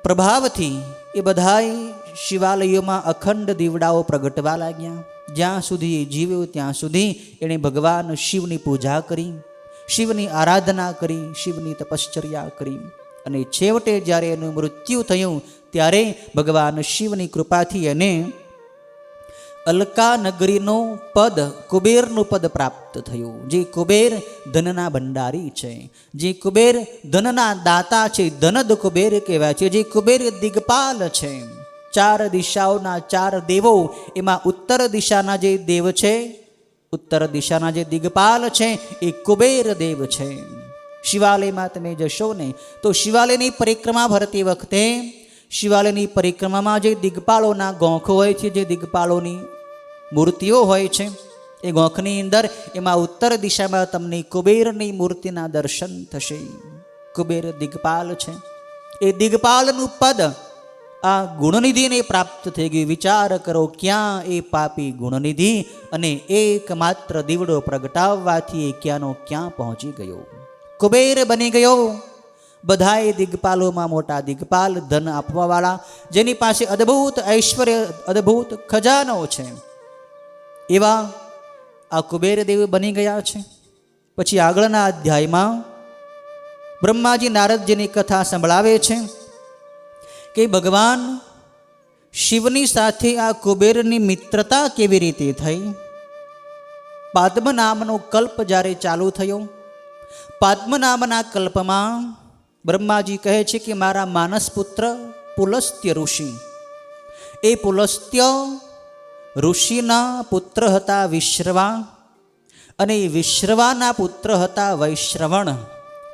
પ્રભાવથી એ બધા શિવાલયોમાં અખંડ દીવડાઓ પ્રગટવા લાગ્યા. જ્યાં સુધી એ જીવ્યો ત્યાં સુધી એણે ભગવાન શિવની પૂજા કરી, શિવની આરાધના કરી, શિવની તપશ્ચર્યા કરી અને છેવટે જ્યારે એનું મૃત્યુ થયું ત્યારે ભગવાન શિવની કૃપાથી એને અલકા નગરીનું પદ કુબેરનું પદ પ્રાપ્ત થયું. જે કુબેર ધનના ભંડારી છે, જે કુબેર ધનના દાતા છે, ધનદ કુબેર કહેવાય છે. જે કુબેર દિગપાલ છે, ચાર દિશાઓના ચાર દેવો, એમાં ઉત્તર દિશાના જે દેવ છે, ઉત્તર દિશાના જે દિગપાલ છે એ કુબેર દેવ છે. શિવાલયમાં તમે જશો ને તો શિવાલયની પરિક્રમા ભરતી વખતે શિવાલયની પરિક્રમામાં જે દિગપાળોના ગોખ હોય છે, જે દિગપાળોની મૂર્તિઓ હોય છે, એ ગોખની અંદર એમાં ઉત્તર દિશામાં તમને કુબેરની મૂર્તિના દર્શન થશે. કુબેર દિગપાલ છે. એ દિગપાલનું પદ આ ગુણનિધિને પ્રાપ્ત થઈ ગયું. વિચાર કરો, ક્યાં એ પાપી ગુણનિધિ અને એકમાત્ર દીવડો પ્રગટાવવાથી એ ક્યાંનો ક્યાં પહોંચી ગયો, કુબેર બની ગયો. બધાએ દિગપાલોમાં મોટા દિગપાલ, ધન આપવાવાળા, જેની પાસે અદ્ભુત ઐશ્વર્ય, અદ્ભુત ખજાનો છે, એવા આ કુબેર દેવ બની ગયા છે. પછી આગળના અધ્યાયમાં બ્રહ્માજી નારદજીની કથા સંભળાવે છે કે ભગવાન શિવની સાથે આ કુબેરની મિત્રતા કેવી રીતે થઈ. પાદ્મ નામનો કલ્પ જ્યારે ચાલુ થયો, પાદ્મ નામના કલ્પમાં બ્રહ્માજી કહે છે કે મારા માનસ પુત્ર પુલસ્ત્ય ઋષિ, એ પુલસ્ત્ય ઋષિના પુત્ર હતા વિશ્રવા, અને વિશ્રવાના પુત્ર હતા વૈશ્રવણ.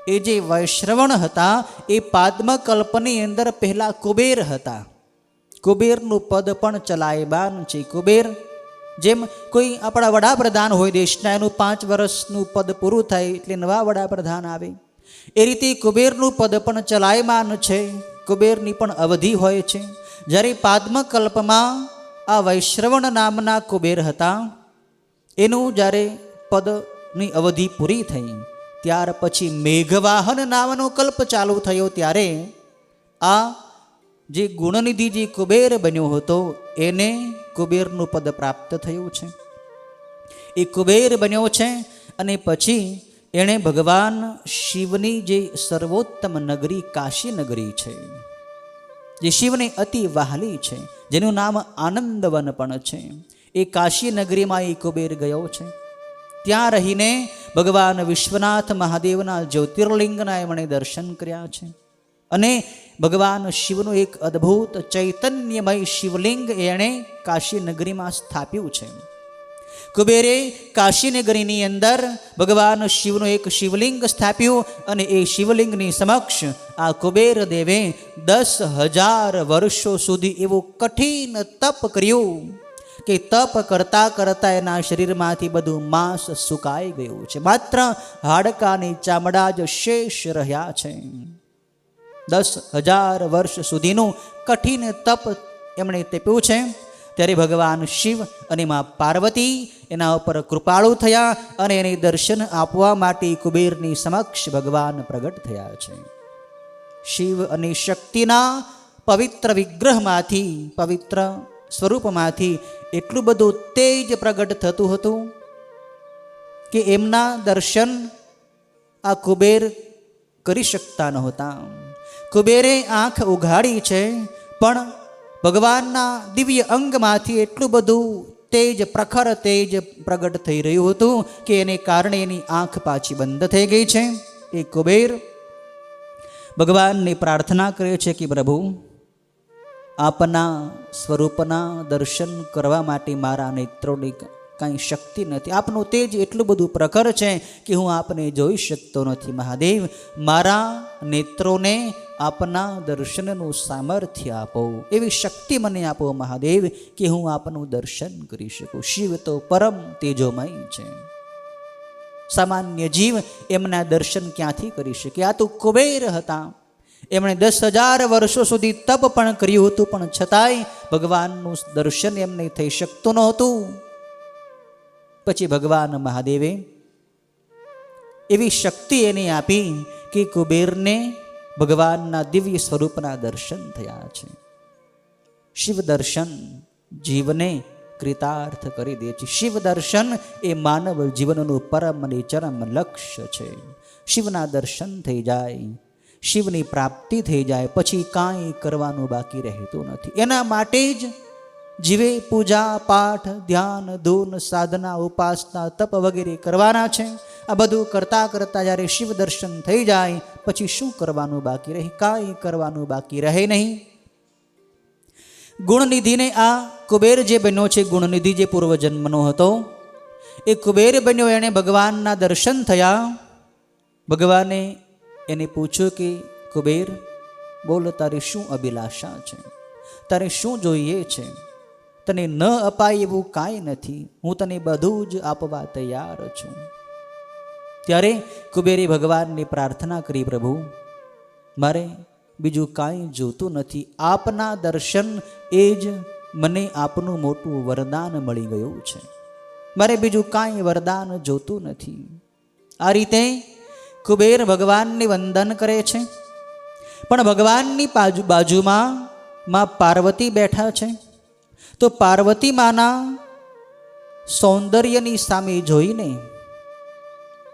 એ જે વૈશ્રવણ હતા એ પાદ્મકલ્પની અંદર પહેલા કુબેર હતા. કુબેરનું પદ પણ ચલાયમાન છે. કુબેર જેમ કોઈ આપણા વડાપ્રધાન હોય દેશના, એનું 5 વર્ષનું પદ પૂરું થાય એટલે નવા વડાપ્રધાન આવે, એ રીતે કુબેરનું પદ પણ ચલાયમાન છે. કુબેરની પણ અવધિ હોય છે. જ્યારે પાદ્મકલ્પમાં આ વૈશ્રવણ નામના કુબેર હતા, એનું જ્યારે પદની અવધિ પૂરી થઈ, ત્યાર પછી મેઘવાહન નામનો કલ્પ ચાલુ થયો. ત્યારે આ જે ગુણનિધિ જે કુબેર બન્યો હતો એને કુબેરનું પદ પ્રાપ્ત થયું છે. એ કુબેર બન્યો છે અને પછી એણે ભગવાન શિવની જે સર્વોત્તમ નગરી કાશી નગરી છે, જે શિવને અતિ વહાલી છે, જેનું નામ આનંદવન પણ છે, એ કાશી નગરીમાં એ કુબેર ગયો છે. ત્યાં રહીને ભગવાન વિશ્વનાથ મહાદેવના જ્યોતિર્લિંગના એમણે દર્શન કર્યા છે. અને ભગવાન શિવનું એક અદ્ભુત ચૈતન્યમય શિવલિંગ એણે કાશી નગરીમાં સ્થાપ્યું છે. કુબેરે કાશી નગરીની અંદર ભગવાન શિવનું એક શિવલિંગ સ્થાપ્યું, અને એ શિવલિંગની સમક્ષ આ કુબેર દેવે 10,000 વર્ષો સુધી એવું કઠિન તપ કર્યું કે તપ કરતા કરતા એના શરીરમાંથી બધું માંસ સુકાઈ ગયું છે. માત્ર હાડકાની ચામડા જ શેષ રહ્યા છે. 10,000 વર્ષ સુધીનું કઠિન તપ એમણે તપ્યું છે. ત્યારે ભગવાન શિવ અને મા પાર્વતી એના ઉપર કૃપાળુ થયા અને એને દર્શન આપવા માટે કુબેરની સમક્ષ ભગવાન પ્રગટ થયા છે. શિવ અને શક્તિના પવિત્ર વિગ્રહમાંથી, પવિત્ર સ્વરૂપમાંથી એટલું બધું તેજ પ્રગટ થતું હતું કે એમના દર્શન આ કુબેર કરી શકતા નહોતા. કુબેરે આંખ ઉઘાડી છે, પણ ભગવાનના દિવ્ય અંગમાંથી એટલું બધું તેજ, પ્રખર તેજ પ્રગટ થઈ રહ્યું હતું કે એને કારણે એની આંખ પાછી બંધ થઈ ગઈ છે. એ કુબેર ભગવાનને પ્રાર્થના કરે છે કે પ્રભુ, આપના સ્વરૂપના દર્શન કરવા માટે મારા નેત્રોની કાંઈ શક્તિ નથી. આપનું તેજ એટલું બધું પ્રખર છે કે હું આપને જોઈ શકતો નથી. મહાદેવ, મારા નેત્રોને આપના દર્શનનું સામર્થ્ય આપો, એવી શક્તિ મને આપો મહાદેવ કે હું આપનું દર્શન કરી શકું. શિવ તો પરમ તેજોમય છે. સામાન્ય જીવ એમના દર્શન ક્યાંથી કરી શકે? આ તો કુબેર હતા. એમણે 10,000 વર્ષો સુધી તપ પણ કર્યું હતું, પણ છતાંય ભગવાનનું દર્શન એમને થઈ શકતું નહોતું. પછી ભગવાન મહાદેવે એવી શક્તિ એને આપી કે કુબેરને ભગવાનના દિવ્ય સ્વરૂપના દર્શન થયા છે. શિવ દર્શન જીવને કૃતાર્થ કરી દે છે. શિવ દર્શન એ માનવ જીવનનું પરમ અને ચરમ લક્ષ્ય છે. શિવના દર્શન થઈ જાય, શિવની પ્રાપ્તિ થઈ જાય, પછી કાંઈ કરવાનું બાકી રહેતું નથી. એના માટે જ જીવે પૂજા પાઠ ધ્યાન ધૂન સાધના ઉપાસના તપ વગેરે કરવાના છે. આ બધું કરતાં કરતાં જ્યારે શિવ દર્શન થઈ જાય પછી શું કરવાનું બાકી રહે? કાંઈ કરવાનું બાકી રહે નહીં. ગુણનિધિને આ કુબેર જે બન્યો છે, ગુણનિધિ જે પૂર્વજન્મનો હતો, એ કુબેર બન્યો. એણે ભગવાનના દર્શન થયા. ભગવાને એને પૂછ્યું કે કુબેર બોલ, તારી શું અભિલાષા છે? તારે શું જોઈએ છે? તને ન અપાય એવું કાંઈ નથી, હું તને બધું જ આપવા તૈયાર છું. ત્યારે કુબેરે ભગવાનની પ્રાર્થના કરી, પ્રભુ મારે બીજું કાંઈ જોતું નથી, આપના દર્શન એ જ મને આપનું મોટું વરદાન મળી ગયું છે, મારે બીજું કાંઈ વરદાન જોતું નથી. આ રીતે કુબેર ભગવાનને વંદન કરે છે. પણ ભગવાનની બાજુમાં માં પાર્વતી બેઠા છે. તો પાર્વતી માના સૌંદર્યની સામે જોઈને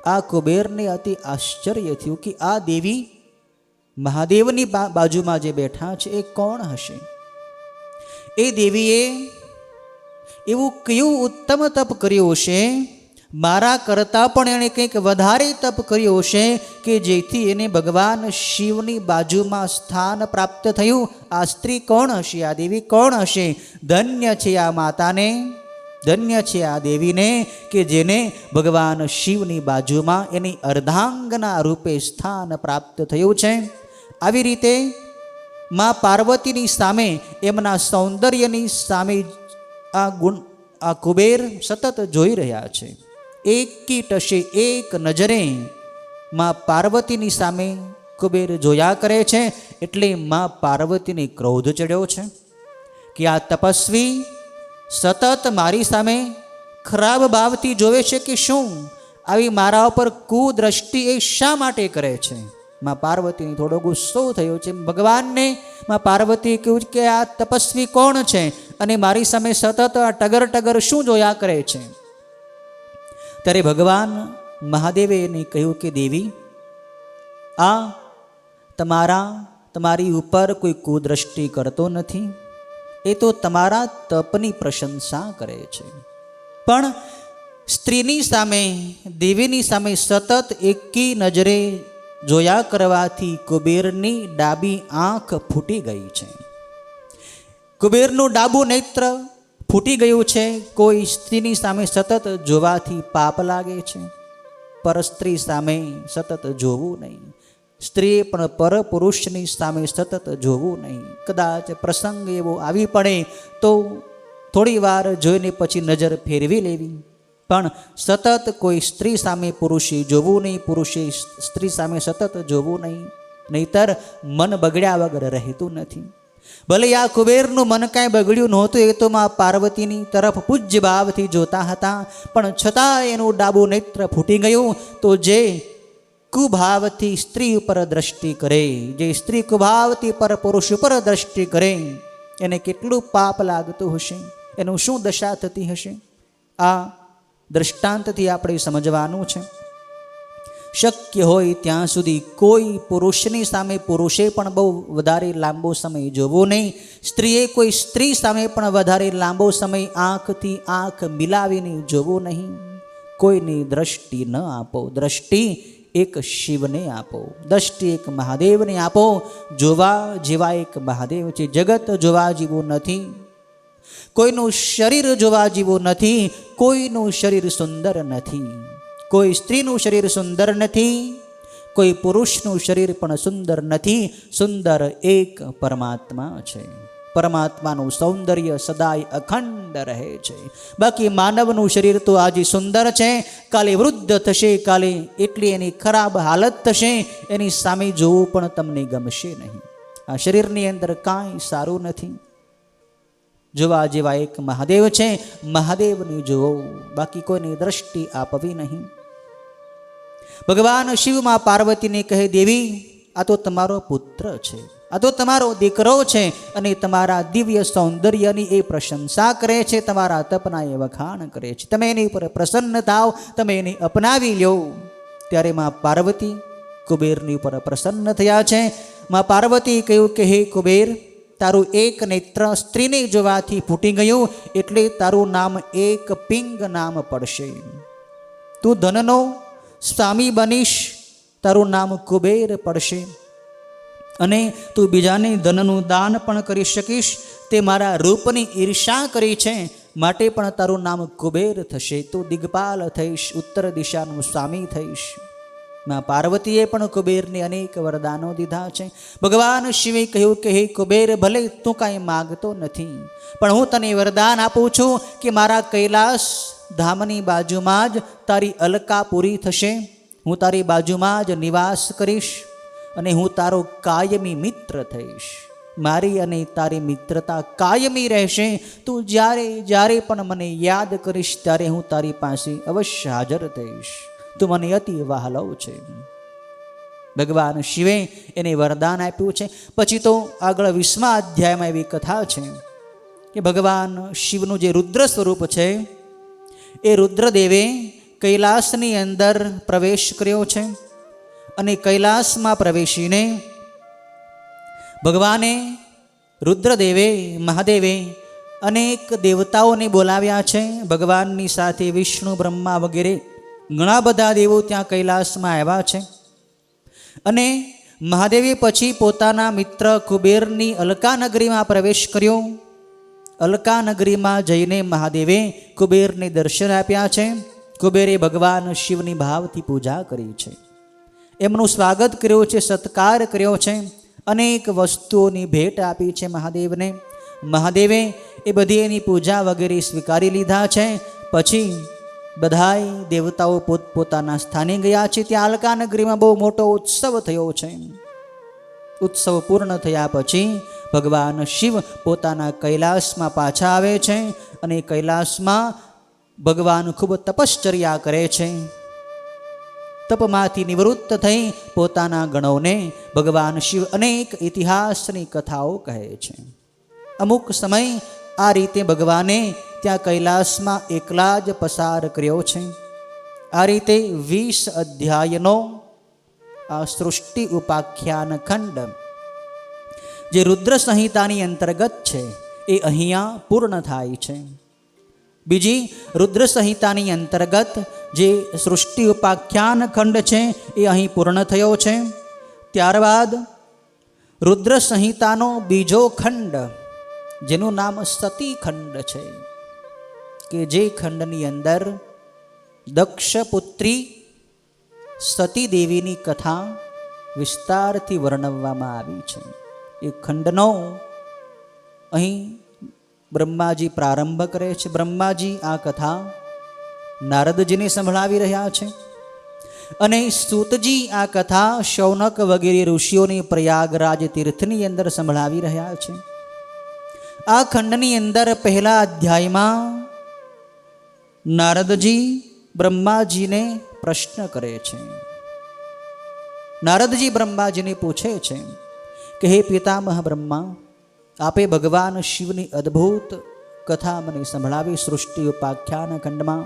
આ કુબેરને અતિ આશ્ચર્ય થયું કે આ દેવી મહાદેવની બાજુમાં જે બેઠા છે એ કોણ હશે? એ દેવીએ એવું કયું ઉત્તમ તપ કર્યું હશે, મારા કરતાં પણ એણે કંઈક વધારે તપ કર્યું હશે કે જેથી એને ભગવાન શિવની બાજુમાં સ્થાન પ્રાપ્ત થયું. આ સ્ત્રી કોણ હશે? આ દેવી કોણ હશે? ધન્ય છે આ માતાને, ધન્ય છે આ દેવીને કે જેને ભગવાન શિવની બાજુમાં એની અર્ધાંગના રૂપે સ્થાન પ્રાપ્ત થયું છે. આવી રીતે મા પાર્વતીની સામે, એમના સૌંદર્યની સામે આ કુબેર સતત જોઈ રહ્યા છે. એક ટશે એક નજરે મા પાર્વતીની સામે કુબેર જોયા કરે છે. એટલે મા પાર્વતીને ક્રોધ ચડ્યો છે કે આ તપસ્વી સતત મારી સામે ખરાબ ભાવથી જોવે છે કે શું? આવી મારા ઉપર કુદ્રષ્ટિ એ શા માટે કરે છે? મા પાર્વતીને થોડો ગુસ્સો થયો છે. ભગવાનને મા પાર્વતી કહ્યું કે આ તપસ્વી કોણ છે અને મારી સામે સતત આ ટગર ટગર શું જોયા કરે છે? ત્યારે ભગવાન મહાદેવે એને કહ્યું કે દેવી, આ તમારી ઉપર કોઈ કુદ્રષ્ટિ કરતો નથી, એ તો તમારા તપની પ્રશંસા કરે છે. પણ સ્ત્રીની સામે, દેવીની સામે સતત એકી નજરે જોયા કરવાથી કુબેરની ડાબી આંખ ફૂટી ગઈ છે. કુબેરનું ડાબું નેત્ર ફૂટી ગયું છે. કોઈ સ્ત્રીની સામે સતત જોવાથી પાપ લાગે છે. પર સ્ત્રી સામે સતત જોવું નહીં. સ્ત્રીએ પણ પર પુરુષની સામે સતત જોવું નહીં. કદાચ પ્રસંગ એવો આવી પડે તો થોડી વાર જોઈને પછી નજર ફેરવી લેવી, પણ સતત કોઈ સ્ત્રી સામે પુરુષે જોવું નહીં, પુરુષે સ્ત્રી સામે સતત જોવું નહીં, નહીતર મન બગડ્યા વગર રહેતું નથી. ભલે આ કુબેરનું મન કાંઈ બગડ્યું નહોતું, એ તો માં પાર્વતીની તરફ પૂજ્ય ભાવથી જોતા હતા, પણ છતાં એનું ડાબું નેત્ર ફૂટી ગયું. તો જે કુભાવથી સ્ત્રી ઉપર દ્રષ્ટિ કરે, જે સ્ત્રી કુભાવથી પર પુરુષ ઉપર દ્રષ્ટિ કરે, એને કેટલું પાપ લાગતું હશે, એનું શું દશા થતી હશે? આ દ્રષ્ટાંતથી આપણે સમજવાનું છે. શક્ય હોય ત્યાં સુધી કોઈ પુરુષની સામે પુરુષે પણ બહુ વધારે લાંબો સમય જોવો નહીં. સ્ત્રીએ કોઈ સ્ત્રી સામે પણ વધારે લાંબો સમય આંખથી આંખ મિલાવીને જોવું નહીં. કોઈની દ્રષ્ટિ ન આપો. દ્રષ્ટિ એક શિવને આપો, દ્રષ્ટિ એક મહાદેવને આપો. જોવા જેવા એક મહાદેવ છે. જગત જોવા જેવું નથી, કોઈનું શરીર જોવા જેવું નથી, કોઈનું શરીર સુંદર નથી. કોઈ સ્ત્રીનું શરીર સુંદર નથી, કોઈ પુરુષનું શરીર પણ સુંદર નથી. સુંદર એક પરમાત્મા છે. પરમાત્માનું સૌંદર્ય સદાય અખંડ રહે છે. બાકી માનવનું શરીર તો આજે સુંદર છે, કાલે વૃદ્ધ થશે, કાલે એટલી એની ખરાબ હાલત થશે, એની સામે જોવું પણ તમને ગમશે નહીં. આ શરીરની અંદર કાંઈ સારું નથી. જોવા જેવા એક મહાદેવ છે, મહાદેવને જુઓ, બાકી કોઈની દ્રષ્ટિ આપવી નહીં. ભગવાન શિવમાં પાર્વતીને કહે, દેવી આ તો તમારો પુત્ર છે, આ તો તમારો દીકરો છે, અને તમારા દિવ્ય સૌંદર્યની એ પ્રશંસા કરે છે, તમારા તપના એ વખાણ કરે છે. તમે એની ઉપર પ્રસન્ન થાવ, તમે એને અપનાવી લો. ત્યારે માં પાર્વતી કુબેરની ઉપર પ્રસન્ન થયા છે. માં પાર્વતી કહ્યું કે હે કુબેર, તારું એક નેત્ર સ્ત્રીને જોવાથી ફૂટી ગયું, એટલે તારું નામ એક પિંગ નામ પડશે. તું ધનનો સ્વામી બનીશ, તારું નામ કુબેર પડશે. અને તું બીજાને ધનનું દાન પણ કરી શકીશ. તે મારા રૂપની ઈર્ષા કરી છે, માટે પણ તારું નામ કુબેર થશે. તું દિગ્પાલ થઈશ, ઉત્તર દિશાનું સ્વામી થઈશ. માં પાર્વતીએ પણ કુબેરને અનેક વરદાનો દીધા છે. ભગવાન શિવે કહ્યું કે હે કુબેર, ભલે તું કાંઈ માગતો નથી, પણ હું તને વરદાન આપું છું કે મારા કૈલાસ ધામની બાજુમાં જ તારી અલકા પૂરી થશે. હું તારી બાજુમાં જ નિવાસ કરીશ અને હું તારો કાયમી મિત્ર થઈશ. મારી અને તારી મિત્રતા કાયમી રહેશે. તું જ્યારે જ્યારે પણ મને યાદ કરીશ, ત્યારે હું તારી પાસે અવશ્ય હાજર થઈશ. તું મને અતિ વહાલો છે. ભગવાન શિવે એને વરદાન આપ્યું છે. પછી તો આગળ 20મા અધ્યાયમાં એવી કથા છે કે ભગવાન શિવનું જે રુદ્ર સ્વરૂપ છે, એ રુદ્રદેવે કૈલાસની અંદર પ્રવેશ કર્યો છે. અને કૈલાસમાં પ્રવેશીને ભગવાને રુદ્રદેવે મહાદેવે અનેક દેવતાઓને બોલાવ્યા છે. ભગવાનની સાથે વિષ્ણુ, બ્રહ્મા વગેરે ઘણા બધા દેવો ત્યાં કૈલાસમાં આવ્યા છે. અને મહાદેવે પછી પોતાના મિત્ર કુબેરની અલકા નગરીમાં પ્રવેશ કર્યો. અલકા નગરીમાં જઈને મહાદેવે કુબેરને દર્શન આપ્યા છે. કુબેરે ભગવાન શિવની ભાવથી પૂજા કરી છે, એમનું સ્વાગત કર્યું છે, સત્કાર કર્યો છે, અનેક વસ્તુઓની ભેટ આપી છે મહાદેવને. મહાદેવે એ બધી એની પૂજા વગેરે સ્વીકારી લીધા છે. પછી બધાય દેવતાઓ પોતપોતાના સ્થાને ગયા છે. ત્યાં અલકા નગરીમાં બહુ મોટો ઉત્સવ થયો છે. ઉત્સવ પૂર્ણ થયા પછી ભગવાન શિવ પોતાના કૈલાસમાં પાછા આવે છે. અને કૈલાસમાં ભગવાન ખૂબ તપશ્ચર્યા કરે છે. તપમાંથી નિવૃત્ત થઈ પોતાના ગણોને ભગવાન શિવ અનેક ઇતિહાસની કથાઓ કહે છે. અમુક સમય આ રીતે ભગવાને ત્યાં કૈલાસમાં એકલા જ પસાર કર્યો છે. આ રીતે 20 અધ્યાયનો આ સૃષ્ટિ ઉપાખ્યાન ખંડ જે રુદ્ર સંહિતાની અંતર્ગત છે, એ અહીંયા પૂર્ણ થાય છે. બીજી રુદ્ર સંહિતાની અંતર્ગત જે સૃષ્ટિ ઉપાખ્યાન ખંડ છે, એ અહીં પૂર્ણ થયો છે. ત્યારબાદ રુદ્ર સંહિતાનો બીજો ખંડ, જેનું નામ સતી ખંડ છે, કે જે ખંડની અંદર દક્ષપુત્રી સતી દેવીની કથા વિસ્તારથી વર્ણવવામાં આવી છે. એ ખંડનો અહીં બ્રહ્માજી પ્રારંભ કરે છે. બ્રહ્માજી આ કથા નારદજીને સંભળાવી રહ્યા છે. અને સૂતજી આ કથા શૌનક વગેરે ઋષિઓની પ્રયાગરાજ તીર્થની અંદર સંભળાવી રહ્યા છે. આ ખંડની અંદર પહેલા અધ્યાયમાં નારદજી બ્રહ્માજીને પ્રશ્ન કરે છે. નારદજી બ્રહ્માજીને પૂછે છે કે હે પિતામહ બ્રહ્મા, આપે ભગવાન શિવની અદ્ભુત કથા મને સંભળાવી. સૃષ્ટિ ઉપાખ્યાન ખંડમાં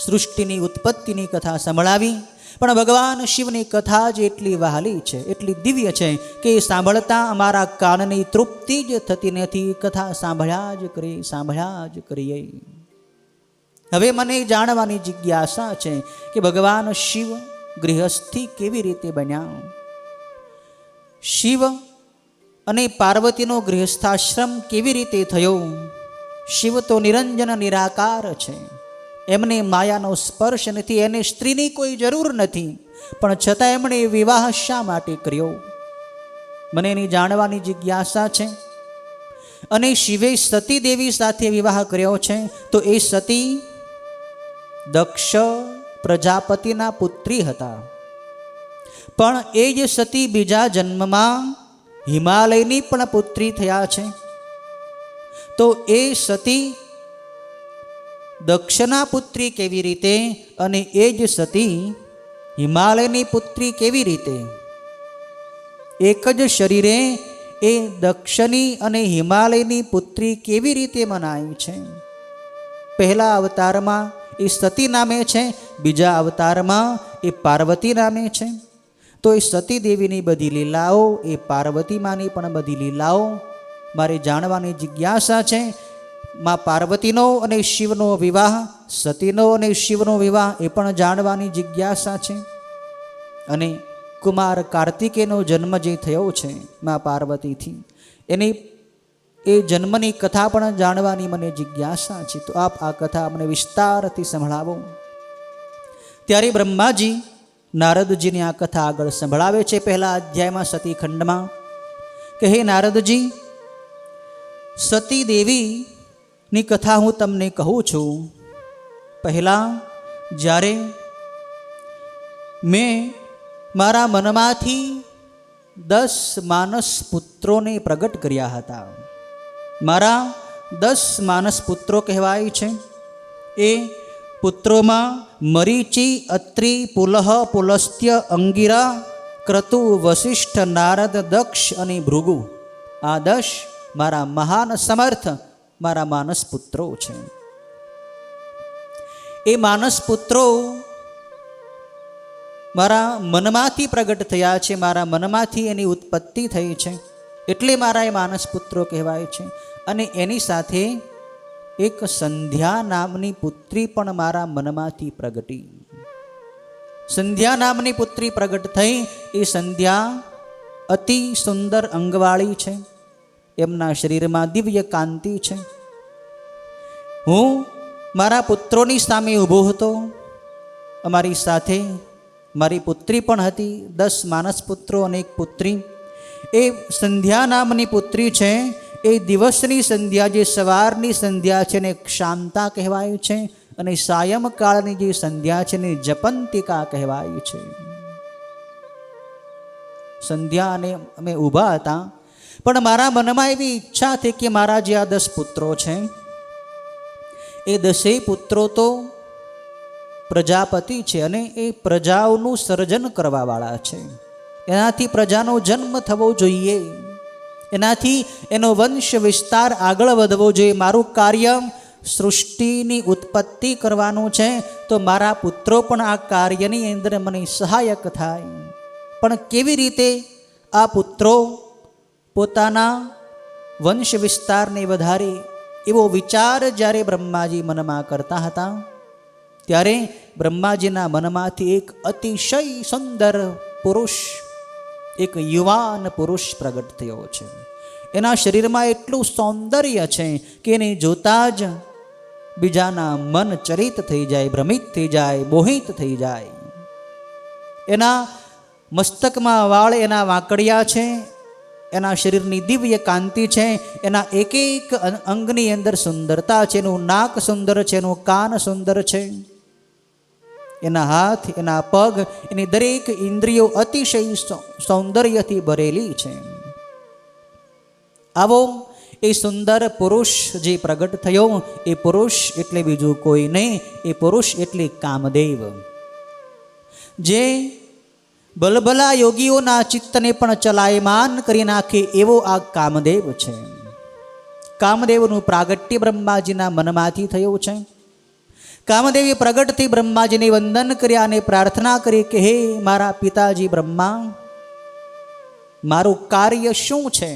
સૃષ્ટિની ઉત્પત્તિની કથા સંભળાવી. પણ ભગવાન શિવની કથા જ એટલી વહાલી છે, એટલી દિવ્ય છે કે સાંભળતા અમારા કાનની તૃપ્તિ જ થતી નથી. કથા સાંભળ્યા જ કરીએ. હવે મને જાણવાની જિજ્ઞાસા છે કે ભગવાન શિવ ગૃહસ્થી કેવી રીતે બન્યા? શિવ અને પાર્વતીનો ગૃહસ્થાશ્રમ કેવી રીતે થયો? શિવ તો નિરંજન નિરાકાર છે, એમને માયાનો સ્પર્શ નથી, એને સ્ત્રીની કોઈ જરૂર નથી, પણ છતાં એમણે વિવાહ શા માટે કર્યો? મને એની જાણવાની જિજ્ઞાસા છે. અને શિવે સતી દેવી સાથે વિવાહ કર્યો છે, તો એ સતી દક્ષ પ્રજાપતિના પુત્રી હતા. પણ એ જ સતી બીજા જન્મમાં હિમાલયની પણ પુત્રી થયા છે. તો એ સતી દક્ષના પુત્રી કેવી રીતે, અને એ જ સતી હિમાલયની પુત્રી કેવી રીતે? એક જ શરીરે એ દક્ષની અને હિમાલયની પુત્રી કેવી રીતે મનાય છે? પહેલા અવતારમાં એ સતી નામે છે, બીજા અવતારમાં એ પાર્વતી નામે છે. તો એ સતી દેવીની બધી લીલાઓ, એ પાર્વતી માની પણ બધી લીલાઓ મારે જાણવાની જિજ્ઞાસા છે. માં પાર્વતીનો અને શિવનો વિવાહ, સતીનો અને શિવનો વિવાહ એ પણ જાણવાની જિજ્ઞાસા છે. અને કુમાર કાર્તિકેયનો જન્મ જે થયો છે માં પાર્વતીથી, એની એ જન્મની કથા પણ જાણવાની મને જિજ્ઞાસા છે. તો આપ આ કથા મને વિસ્તારથી સંભળાવો. ત્યારે બ્રહ્માજી નારદજીની આ કથા આગળ સંભળાવે છે. પહેલા અધ્યાયમાં સતી ખંડમાં કે હે નારદજી, સતી દેવીની કથા હું તમને કહું છું. પહેલાં જ્યારે મેં મારા મનમાંથી 10 માનસ પુત્રોને પ્રગટ કર્યા હતા. મારા 10 માનસ પુત્રો કહેવાય છે. એ પુત્રોમાં મરીચી, અત્રિ, પુલહ, પુલસ્ત્ય, અંગિરા, ક્રતુ, વશિષ્ઠ, નારદ, દક્ષ અને ભૃગુ, આ 10 મારા મહાન સમર્થ મારા માનસ પુત્રો છે. એ માનસ પુત્રો મારા મનમાંથી પ્રગટ થયા છે, મારા મનમાંથી એની ઉત્પત્તિ થઈ છે, એટલે મારા એ માનસ પુત્રો કહેવાય છે. અને એની સાથે એક સંધ્યા નામની પુત્રી પણ મારા મનમાંથી પ્રગટી. સંધ્યા નામની પુત્રી પ્રગટ થઈ. એ સંધ્યા અતિ સુંદર અંગવાળી છે. એમના શરીરમાં દિવ્ય કાંતિ છે. હું મારા પુત્રોની સામે ઊભો હતો. અમારી સાથે મારી પુત્રી પણ હતી. 10 માનસ પુત્રો અને એક પુત્રી. એ સંધ્યા નામની પુત્રી છે. એ દિવસની સંધ્યા, જે સવારની સંધ્યા છે, ને ક્ષાંતા કહેવાય છે. અને સાયંકાળની જે સંધ્યા છે ને જપંતિકા કહેવાય છે. સંધ્યા અને અમે ઊભા હતા, પણ મારા મનમાં એવી ઈચ્છા થઈ કે મારા જે આ 10 પુત્રો છે, એ 10 પુત્રો તો પ્રજાપતિ છે અને એ પ્રજાઓનું સર્જન કરવાવાળા છે. એનાથી પ્રજાનો જન્મ થવો જોઈએ, એનાથી એનો વંશ વિસ્તાર આગળ વધવો જોઈએ. મારું કાર્ય સૃષ્ટિની ઉત્પત્તિ કરવાનું છે, તો મારા પુત્રો પણ આ કાર્યની અંદર મને સહાયક થાય. પણ કેવી રીતે આ પુત્રો પોતાના વંશ વિસ્તારને વધારે, એવો વિચાર જ્યારે બ્રહ્માજી મનમાં કરતા હતા, ત્યારે બ્રહ્માજીના મનમાંથી એક અતિશય સુંદર પુરુષ, એક યુવાન પુરુષ પ્રગટ થયો છે. એના શરીરમાં એટલું સૌંદર્ય છે કે એને જોતા જ બીજાના મન ચરિત થઈ જાય, ભ્રમિત થઈ જાય, મોહિત થઈ જાય. એના મસ્તકમાં વાળ એના વાંકડિયા છે, એના શરીરની દિવ્ય કાંતિ છે, એના એક એક અંગની અંદર સુંદરતા છે. એનું નાક સુંદર છે, એનું કાન સુંદર છે, એના હાથ, એના પગ, એની દરેક ઇન્દ્રિયો અતિશય સૌંદર્યથી ભરેલી છે. આવો એ સુંદર પુરુષ જે પ્રગટ થયો, એ પુરુષ એટલે બીજું કોઈ નહીં, એ પુરુષ એટલે કામદેવ, જે બલબલા યોગીઓના ચિત્તને પણ ચલાયમાન કરી નાખે એવો આ કામદેવ છે. કામદેવનું પ્રાગટ્ય બ્રહ્માજીના મનમાંથી થયું છે. કામદેવી પ્રગટથી બ્રહ્માજીને વંદન કર્યા અને પ્રાર્થના કરી કે હે મારા પિતાજી બ્રહ્મા, મારું કાર્ય શું છે?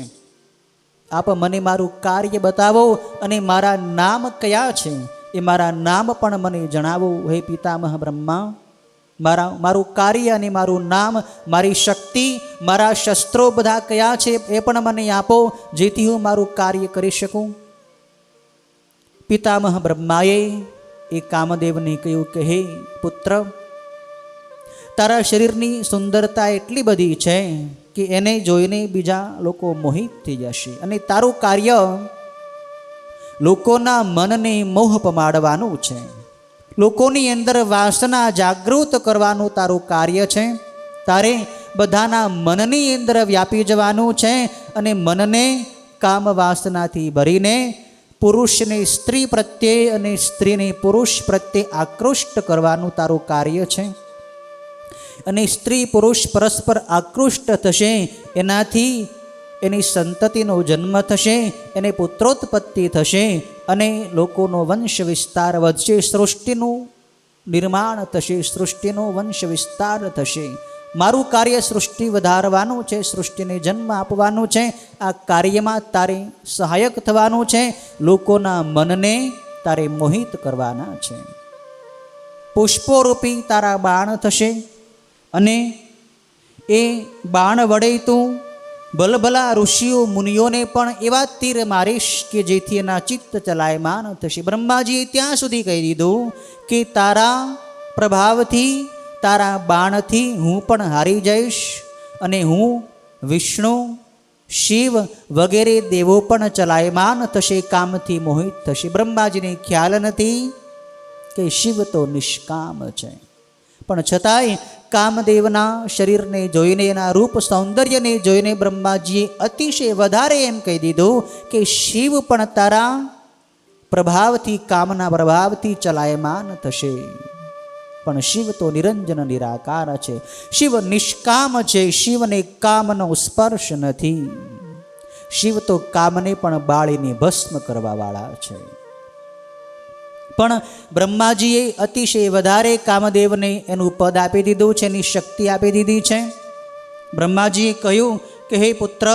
આપ મને મારું કાર્ય બતાવો અને મારા નામ કયા છે એ મારા નામ પણ મને જણાવો. હે પિતામહ બ્રહ્મા, મારું કાર્ય અને મારું નામ, મારી શક્તિ, મારા શસ્ત્રો બધા કયા છે એ પણ મને આપો, જેથી હું મારું કાર્ય કરી શકું. પિતામહ બ્રહ્માએ એ કામદેવને કહ્યું કે હે પુત્ર, તારા શરીરની સુંદરતા એટલી બધી છે કે એને જોઈને બીજા લોકો મોહિત થઈ જશે, અને તારું કાર્ય લોકોના મનને મોહ પમાડવાનું છે, લોકોની અંદર વાસના જાગૃત કરવાનું તારું કાર્ય છે. તારે બધાના મનની અંદર વ્યાપી જવાનું છે અને મનને કામ વાસનાથી ભરીને પુરુષને સ્ત્રી પ્રત્યે અને સ્ત્રીને પુરુષ પ્રત્યે આકૃષ્ટ કરવાનું તારું કાર્ય છે. અને સ્ત્રી પુરુષ પરસ્પર આકૃષ્ટ થશે, એનાથી એની સંતતિનો જન્મ થશે, એને પુત્રોત્પત્તિ થશે અને લોકોનો વંશ વિસ્તાર વધશે, સૃષ્ટિનું નિર્માણ થશે, સૃષ્ટિનો વંશ વિસ્તાર થશે. મારું કાર્ય સૃષ્ટિ વધારવાનું છે, સૃષ્ટિને જન્મ આપવાનું છે. આ કાર્યમાં તારે સહાયક થવાનું છે. લોકોના મનને તારે મોહિત કરવાના છે. પુષ્પોરૂપી તારા બાણ થશે અને એ બાણ વડે તું ભલભલા ઋષિઓ મુનિઓને પણ એવા તીર મારીશ કે જેથી એના ચિત્ત ચલાયમાન થશે. બ્રહ્માજીએ ત્યાં સુધી કહી દીધું કે તારા પ્રભાવથી, તારા બાણથી હું પણ હારી જઈશ અને હું વિષ્ણુ, શિવ વગેરે દેવો પણ ચલાયમાન થશે, કામથી મોહિત થશે. બ્રહ્માજીને ખ્યાલ નથી કે શિવ તો નિષ્કામ છે, પણ છતાંય કામદેવના શરીરને જોઈને, એના રૂપ સૌંદર્યને જોઈને બ્રહ્માજીએ અતિશય વધારે એમ કહી દીધું કે શિવ પણ તારા પ્રભાવથી, કામના પ્રભાવથી ચલાયમાન થશે. પણ શિવ તો નિરંજન નિરાકાર છે, શિવ નિષ્કામ છે, શિવને કામનો સ્પર્શ નથી. શિવ તો કામને પણ બાળીને ભસ્મ કરવાવાળા છે. પણ બ્રહ્માજીએ અતિશય વધારે કામદેવને એનું પદ આપી દીધું છે, એની શક્તિ આપી દીધી છે. બ્રહ્માજીએ કહ્યું કે હે પુત્ર,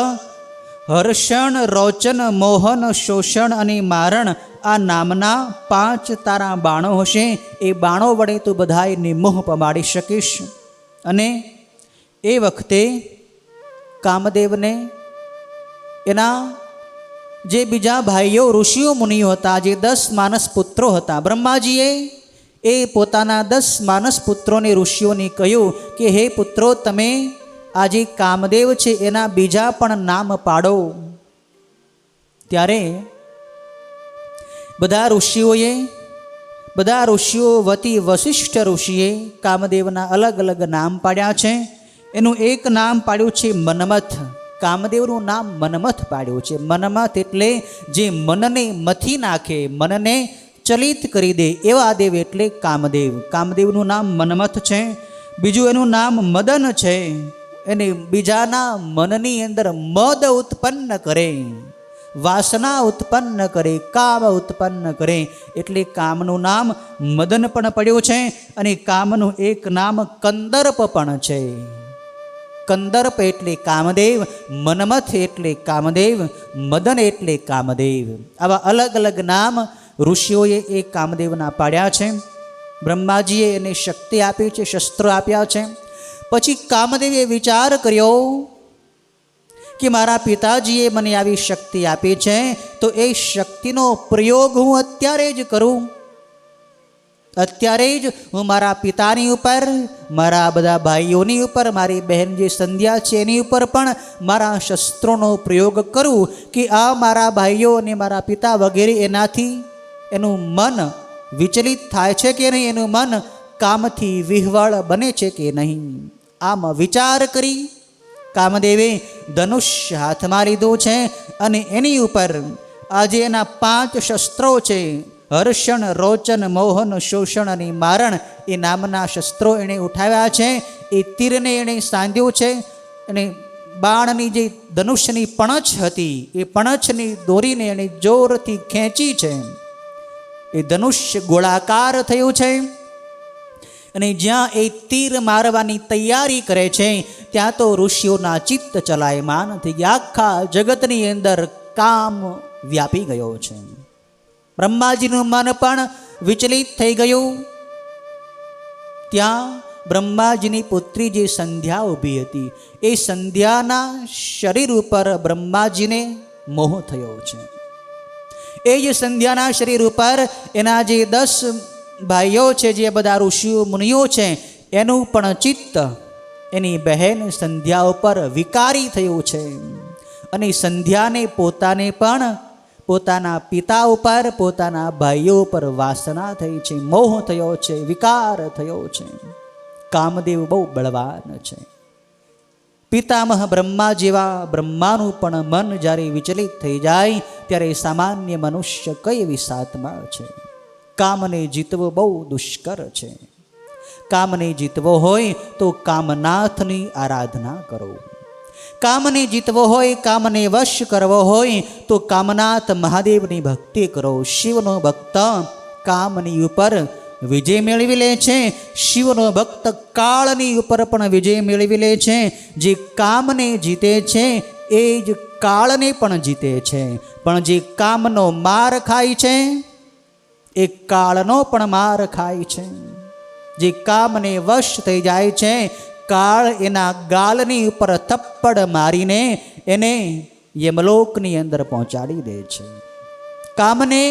હર્ષણ, રોચન, મોહન, શોષણ અને મારણ આ નામના 5 તારા બાણો હશે. એ બાણો વડે તું બધાયને મોહ પમાડી શકીશ. અને એ વખતે કામદેવને એના જે બીજા ભાઈઓ ઋષિઓ મુનિઓ હતા, જે 10 માનસ પુત્રો હતા, બ્રહ્માજીએ એ પોતાના 10 માનસ પુત્રોને ઋષિઓને કહ્યું કે હે પુત્રો, તમે આ જે કામદેવ છે એના બીજા પણ નામ પાડો. ત્યારે બધા ઋષિઓ વતી વશિષ્ઠ ઋષિએ કામદેવના અલગ અલગ નામ પાડ્યા છે. એનું એક નામ પાડ્યું છે મન્મથ. કામદેવનું નામ મન્મથ પાડ્યું છે. મન્મથ એટલે જે મનને મથી નાખે, મનને ચલિત કરી દે એવા દેવ એટલે કામદેવ. કામદેવનું નામ મન્મથ છે. બીજું એનું નામ મદન છે. એને બીજાના મનની અંદર મદ ઉત્પન્ન કરે, વાસના ઉત્પન્ન કરે, કામ ઉત્પન્ન કરે, એટલે કામનું નામ મદન પણ પડ્યું છે. અને કામનું એક નામ કંદર્પ પણ છે. કંદર્પ એટલે કામદેવ, મન્મથ એટલે કામદેવ, મદન એટલે કામદેવ. આવા અલગ અલગ નામ ઋષિઓએ એ કામદેવના પાડ્યા છે. બ્રહ્માજીએ એને શક્તિ આપી છે, શસ્ત્રો આપ્યા છે. પછી કામદેવે વિચાર કર્યો કે મારા પિતાજીએ મને આવી શક્તિ આપી છે, તો એ શક્તિનો પ્રયોગ હું અત્યારે જ કરું. અત્યારે જ હું મારા પિતાની ઉપર, મારા બધા ભાઈઓની ઉપર, મારી બહેન જે સંધ્યા છે એની ઉપર પણ મારા શસ્ત્રોનો પ્રયોગ કરું કે આ મારા ભાઈઓ અને મારા પિતા વગેરે એનાથી એનું મન વિચલિત થાય છે કે નહીં, એનું મન કામથી વિહવળ બને છે કે નહીં. આમ વિચાર કરી કામદેવે ધનુષ્ય હાથમાં લીધું છે અને એની ઉપર આજે એના 5 શસ્ત્રો છે, હર્ષણ, રોચન, મોહન, શોષણ અને મારણ, એ નામના શસ્ત્રો એણે ઉઠાવ્યા છે. એ તીરને એણે સાંધ્યું છે અને બાણની જે ધનુષ્યની પણછ હતી એ પણછની દોરીને એણે જોરથી ખેંચી છે. એ ધનુષ્ય ગોળાકાર થયું છે. અને જ્યાં એ તીર મારવાની તૈયારી કરે છે ત્યાં તો ઋષિઓના ચિત્ત ચલાયમાન થઈ ગયા. આખા જગતની અંદર કામ વ્યાપી ગયો છે. બ્રહ્માજીનું મન પણ વિચલિત થઈ ગયું. ત્યાં બ્રહ્માજીની પુત્રી જે સંધ્યા ઊભી હતી, એ સંધ્યાના શરીર ઉપર બ્રહ્માજીને મોહ થયો છે. એ જ સંધ્યાના શરીર ઉપર એના જે 10 ભાઈઓ છે, જે બધા ઋષિઓ મુનિઓ છે, એનું પણ ચિત્ત એની બહેન સંધ્યા ઉપર વિકારી થયું છે. અને સંધ્યાને પોતાને પણ પોતાના પિતા ઉપર, પોતાના ભાઈઓ ઉપર વાસના થઈ છે, મોહ થયો છે, વિકાર થયો છે. કામદેવ બહુ બળવાન છે. પિતામહ બ્રહ્મા જેવા બ્રહ્માનું પણ મન જ્યારે વિચલિત થઈ જાય ત્યારે સામાન્ય મનુષ્ય કઈ વિસાતમાં છે. કામને જીતવો બહુ દુષ્કર છે. કામને જીતવો હોય તો કામનાથની આરાધના કરો. કામને જીતવો હોય, કામને વશ કરવો હોય તો કામનાથ મહાદેવની ભક્તિ કરો. શિવનો ભક્ત કામની ઉપર વિજય મેળવી લે છે. શિવનો ભક્ત કાળની ઉપર પણ વિજય મેળવી લે છે. જે કામને જીતે છે એ જ કાળને પણ જીતે છે. પણ જે કામનો માર ખાય છે એ કાળનો પણ માર ખાય છે. જે કામને વશ થઈ જાય છે, કાળ એના ગાલની ઉપર થપ્પડ મારીને એને યમલોકની અંદર પહોંચાડી દે છે. કામને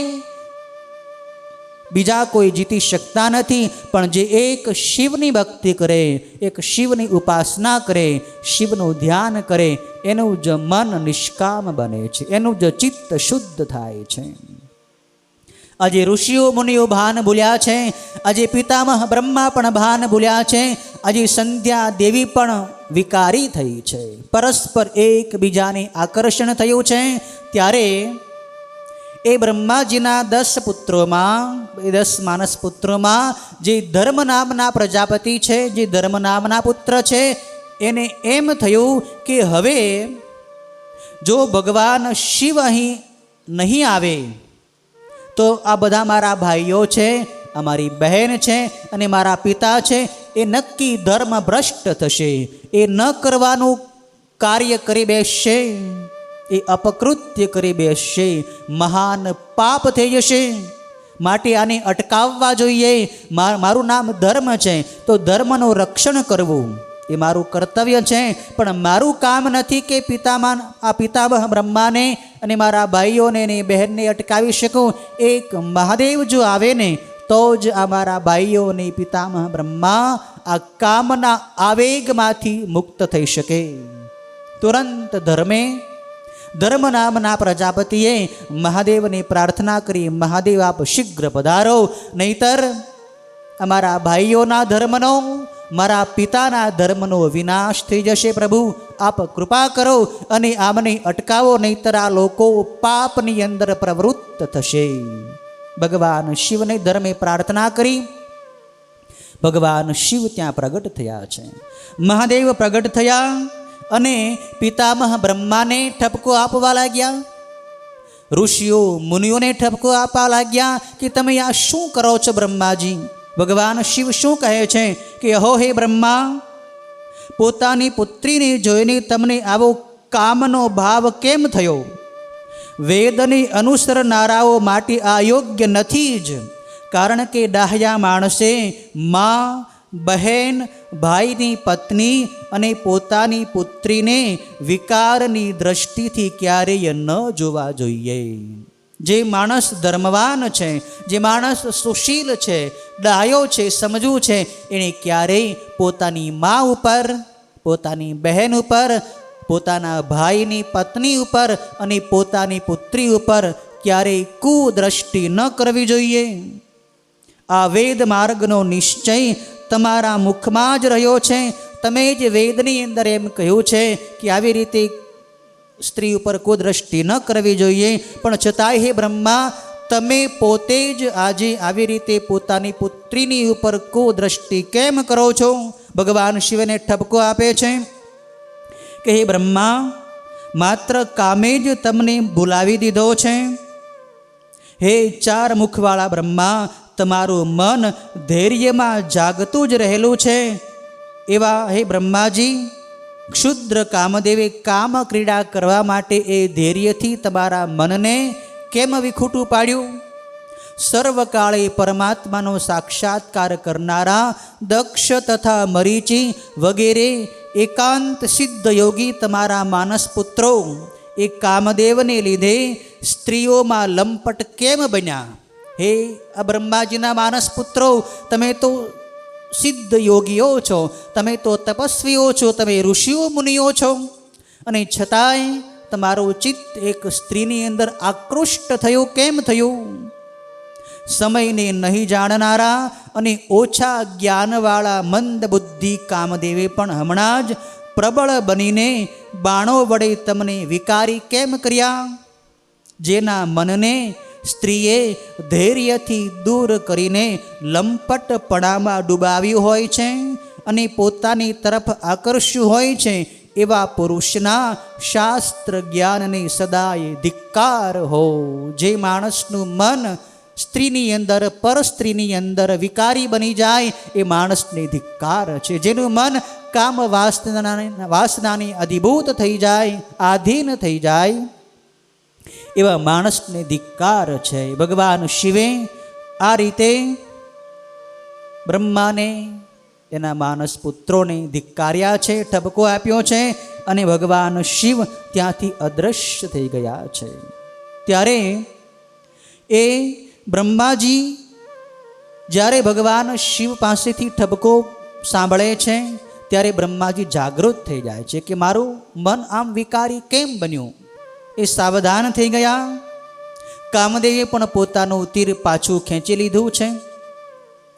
બીજા કોઈ જીતી શકતા નથી. પણ જે એક શિવની ભક્તિ કરે, એક શિવની ઉપાસના કરે, શિવનું ધ્યાન કરે, એનું જ મન નિષ્કામ બને છે, એનું જ ચિત્ત શુદ્ધ થાય છે. આજે ઋષિઓ મુનિઓ ભાન ભૂલ્યા છે. આજે પિતામહ બ્રહ્મા પણ ભાન ભૂલ્યા છે. આજે સંધ્યા દેવી પણ વિકારી થઈ છે. પરસ્પર એકબીજાને આકર્ષણ થયું છે. ત્યારે એ બ્રહ્માજીના 10 પુત્રોમાં, 10 માનસ પુત્રોમાં જે ધર્મ નામના પ્રજાપતિ છે, જે ધર્મ નામના પુત્ર છે, એને એમ થયું કે હવે જો ભગવાન શિવ અહીં નહીં આવે તો આ બધા મારા ભાઈઓ છે, અમારી બહેન છે અને મારા પિતા છે, એ નક્કી ધર્મ ભ્રષ્ટ થશે. એ ન કરવાનું કાર્ય કરી બેસશે, એ અપકૃત્ય કરી બેસશે, મહાન પાપ થઈ જશે. માટે આને અટકાવવા જોઈએ. મારું નામ ધર્મ છે તો ધર્મનું રક્ષણ કરવું એ મારું કર્તવ્ય છે. પણ મારું કામ નથી કે પિતામહ બ્રહ્માને અને મારા ભાઈઓને ને બહેનને અટકાવી શકું. એક મહાદેવ જો આવે ને તો જ આ મારા ભાઈઓ અને પિતામહ બ્રહ્મા આ કામના આવેગમાંથી મુક્ત થઈ શકે. તુરંત ધર્મ નામના પ્રજાપતિએ મહાદેવને પ્રાર્થના કરી, મહાદેવ આપ શીઘ્ર પધારો, નહીતર અમારા ભાઈઓના ધર્મનો, મારા પિતાના ધર્મનો વિનાશ થઈ જશે. પ્રભુ આપ કૃપા કરો અને આમને અટકાવો, નહીતર આ લોકો પાપની અંદર પ્રવૃત્ત થશે. ભગવાન શિવને ધર્મે પ્રાર્થના કરી. ભગવાન શિવ ત્યાં પ્રગટ થયા છે. મહાદેવ પ્રગટ થયા અને પિતામહ બ્રહ્માને ઠપકો આપવા લાગ્યા. ઋષિઓ મુનિઓને ઠપકો આપવા લાગ્યા કે તમે આ શું કરો છો બ્રહ્માજી? ભગવાન શિવ શું કહે છે કે અહો હે બ્રહ્મા, પોતાની પુત્રીને જોઈને તમને આવો કામનો ભાવ કેમ થયો? વેદને અનુસરનારાઓ માટે આ યોગ્ય નથી જ. કારણ કે ડાહ્યા માણસે મા, બહેન, ભાઈની પત્ની અને પોતાની પુત્રીને વિકારની દ્રષ્ટિથી ક્યારેય ન જોવા જોઈએ. જે માણસ ધર્મવાન છે, જે માણસ સુશીલ છે, ડાયો છે, સમજવું છે, એણે ક્યારેય પોતાની મા ઉપર, પોતાની બહેન ઉપર, પોતાના ભાઈની પત્ની ઉપર અને પોતાની પુત્રી ઉપર ક્યારેય કુદ્રષ્ટિ ન કરવી જોઈએ. આ વેદ માર્ગનો નિશ્ચય તમારા મુખમાં જ રહ્યો છે. તમે જ વેદની અંદર એમ કહ્યું છે કે આવી રીતે સ્ત્રી ઉપર કુદ્રષ્ટિ ન કરવી જોઈએ. પણ છતાંય હે બ્રહ્મા, તમે પોતે જ આજે આવી રીતે પોતાની પુત્રીની ઉપર કુદ્રષ્ટિ કેમ કરો છો? ભગવાન શિવને ઠપકો આપે છે કે હે બ્રહ્મા, માત્ર કામે જ તમને ભૂલાવી દીધો છે. હે 4 મુખવાળા બ્રહ્મા, તમારું મન ધૈર્યમાં જાગતું જ રહેલું છે. એવા હે બ્રહ્માજી, ક્ષુદ્ર કામદેવે કામ ક્રીડા કરવા માટે એ ધૈર્યથી તમારા મનને કેમ વિખૂટું પાડ્યું? સર્વકાળે પરમાત્માનો સાક્ષાત્કાર કરનારા દક્ષ તથા મરીચી વગેરે એકાંત સિદ્ધ યોગી તમારા માનસ પુત્રો એ કામદેવને લીધે સ્ત્રીઓમાં લંપટ કેમ બન્યા? હે આ બ્રહ્માજીના માનસ પુત્રો, તમે તો સિદ્ધ યોગીઓ છો, તમે તો તપસ્વીઓ છો, તમે ઋષિઓ મુનિઓ છો, અને છતાંય તમારું ચિત્ત એક સ્ત્રીની અંદર આકૃષ્ટ થયું. કેમ થયું? સમયને નહીં જાણનારા અને ઓછા જ્ઞાનવાળા મંદ બુદ્ધિ કામદેવે પણ હમણાં જ પ્રબળ બનીને બાણો વડે તમને વિકારી કેમ કર્યા? જેના મનને સ્ત્રીએ ધૈર્યથી દૂર કરીને લંપટપણામાં ડૂબાવ્યું હોય છે અને પોતાની તરફ આકર્ષ્યું હોય છે, એવા પુરુષના શાસ્ત્ર જ્ઞાનને સદાય ધિક્કાર હો. જે માણસનું મન સ્ત્રીની અંદર, પર સ્ત્રીની અંદર વિકારી બની જાય એ માણસને ધિક્કાર છે. જેનું મન કામ વાસનાની અધિભૂત થઈ જાય, આધીન થઈ જાય, એવા માણસને ધિક્કાર છે. ભગવાન શિવે આ રીતે બ્રહ્માને, એના માનસ પુત્રોને ધિક્કાર્યા છે, ઠપકો આપ્યો છે, અને ભગવાન શિવ ત્યાંથી અદૃશ્ય થઈ ગયા છે. ત્યારે એ બ્રહ્માજી જ્યારે ભગવાન શિવ પાસેથી ઠપકો સાંભળે છે ત્યારે બ્રહ્માજી જાગૃત થઈ જાય છે કે મારું મન આમ વિકારી કેમ બન્યું. એ સાવધાન થઈ ગયા. કામદેવે પણ પોતાનું તીર પાછું ખેંચી લીધું છે.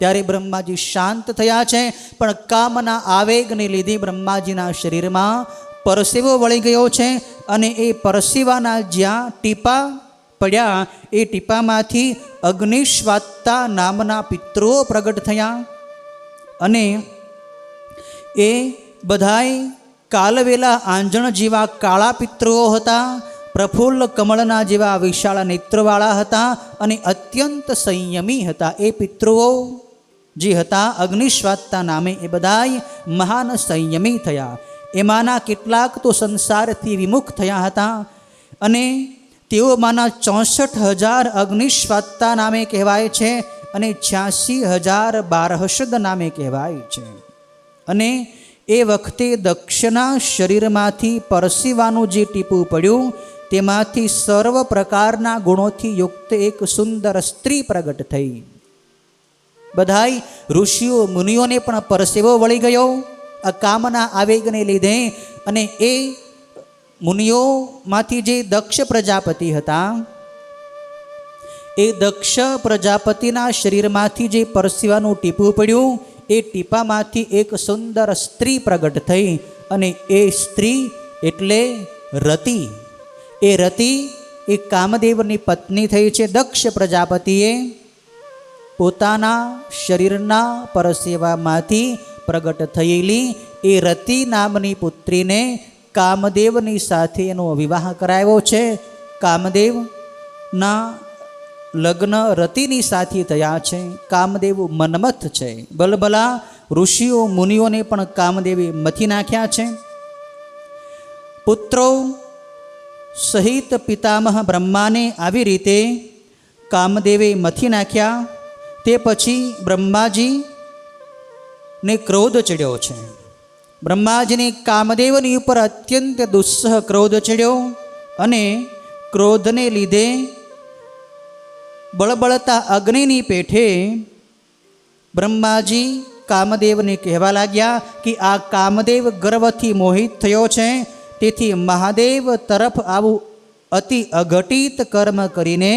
ત્યારે બ્રહ્માજી શાંત થયા છે, પણ કામના આવેગને લીધે બ્રહ્માજીના શરીરમાં પરસેવો વળી ગયો છે, અને એ પરસેવાના જ્યાં ટીપા પડ્યા એ ટીપામાંથી અગ્નિશ્વાત્તા નામના પિતૃઓ પ્રગટ થયા. અને એ બધાય કાલવેલા આંજણ જેવા કાળા પિતૃઓ હતા, પ્રફુલ્લ કમળના જેવા વિશાળ નેત્રવાળા હતા, અને અત્યંત સંયમી હતા. એ પિતૃઓ જે હતા અગ્નિશ્વાત્તા નામે, એ બધાય મહાન સંયમી થયા. એમાંના કેટલાક તો સંસારથી વિમુખ થયા હતા, અને તેઓમાંના 64,000 અગ્નિશ્વાત્તા નામે કહેવાય છે, અને 86,000 બારહસદ નામે કહેવાય છે. અને એ વખતે દક્ષના શરીરમાંથી પરસેવાનું જે ટીપું પડ્યું તેમાંથી સર્વ પ્રકારના ગુણોથી યુક્ત એક સુંદર સ્ત્રી પ્રગટ થઈ. બધાય ઋષિઓ મુનિઓને પણ પરસેવો વળી ગયો આ કામના આવેગને લીધે. અને એ મુનિઓમાંથી જે દક્ષ પ્રજાપતિ હતા, એ દક્ષ પ્રજાપતિના શરીરમાંથી જે પરસેવાનું ટીપું પડ્યું એ ટીપામાંથી એક સુંદર સ્ત્રી પ્રગટ થઈ. અને એ સ્ત્રી એટલે રતિ. એ રતિ એ કામદેવની પત્ની થઈ છે. દક્ષ પ્રજાપતિએ પોતાના શરીરના પરસેવામાંથી પ્રગટ થયેલી એ રતિ નામની પુત્રીને કામદેવની સાથે એનો વિવાહ કરાવ્યો છે. કામદેવના લગ્ન રતિની સાથે થયા છે. કામદેવ મન્મથ છે. બલબલા ઋષિઓ મુનિઓને પણ કામદેવે મથી નાખ્યા છે. પુત્રો સહિત પિતામહ બ્રહ્માને આવી રીતે કામદેવે મથી નાખ્યા. તે પછી બ્રહ્માજીને ક્રોધ ચડ્યો છે. બ્રહ્માજીને કામદેવની ઉપર અત્યંત દુસ્સહ ક્રોધ ચડ્યો, અને ક્રોધને લીધે બળબળતા અગ્નિની પેઠે બ્રહ્માજી કામદેવને કહેવા લાગ્યા કે આ કામદેવ ગર્વથી મોહિત થયો છે, તેથી મહાદેવ તરફ આવું અતિ અઘટિત કર્મ કરીને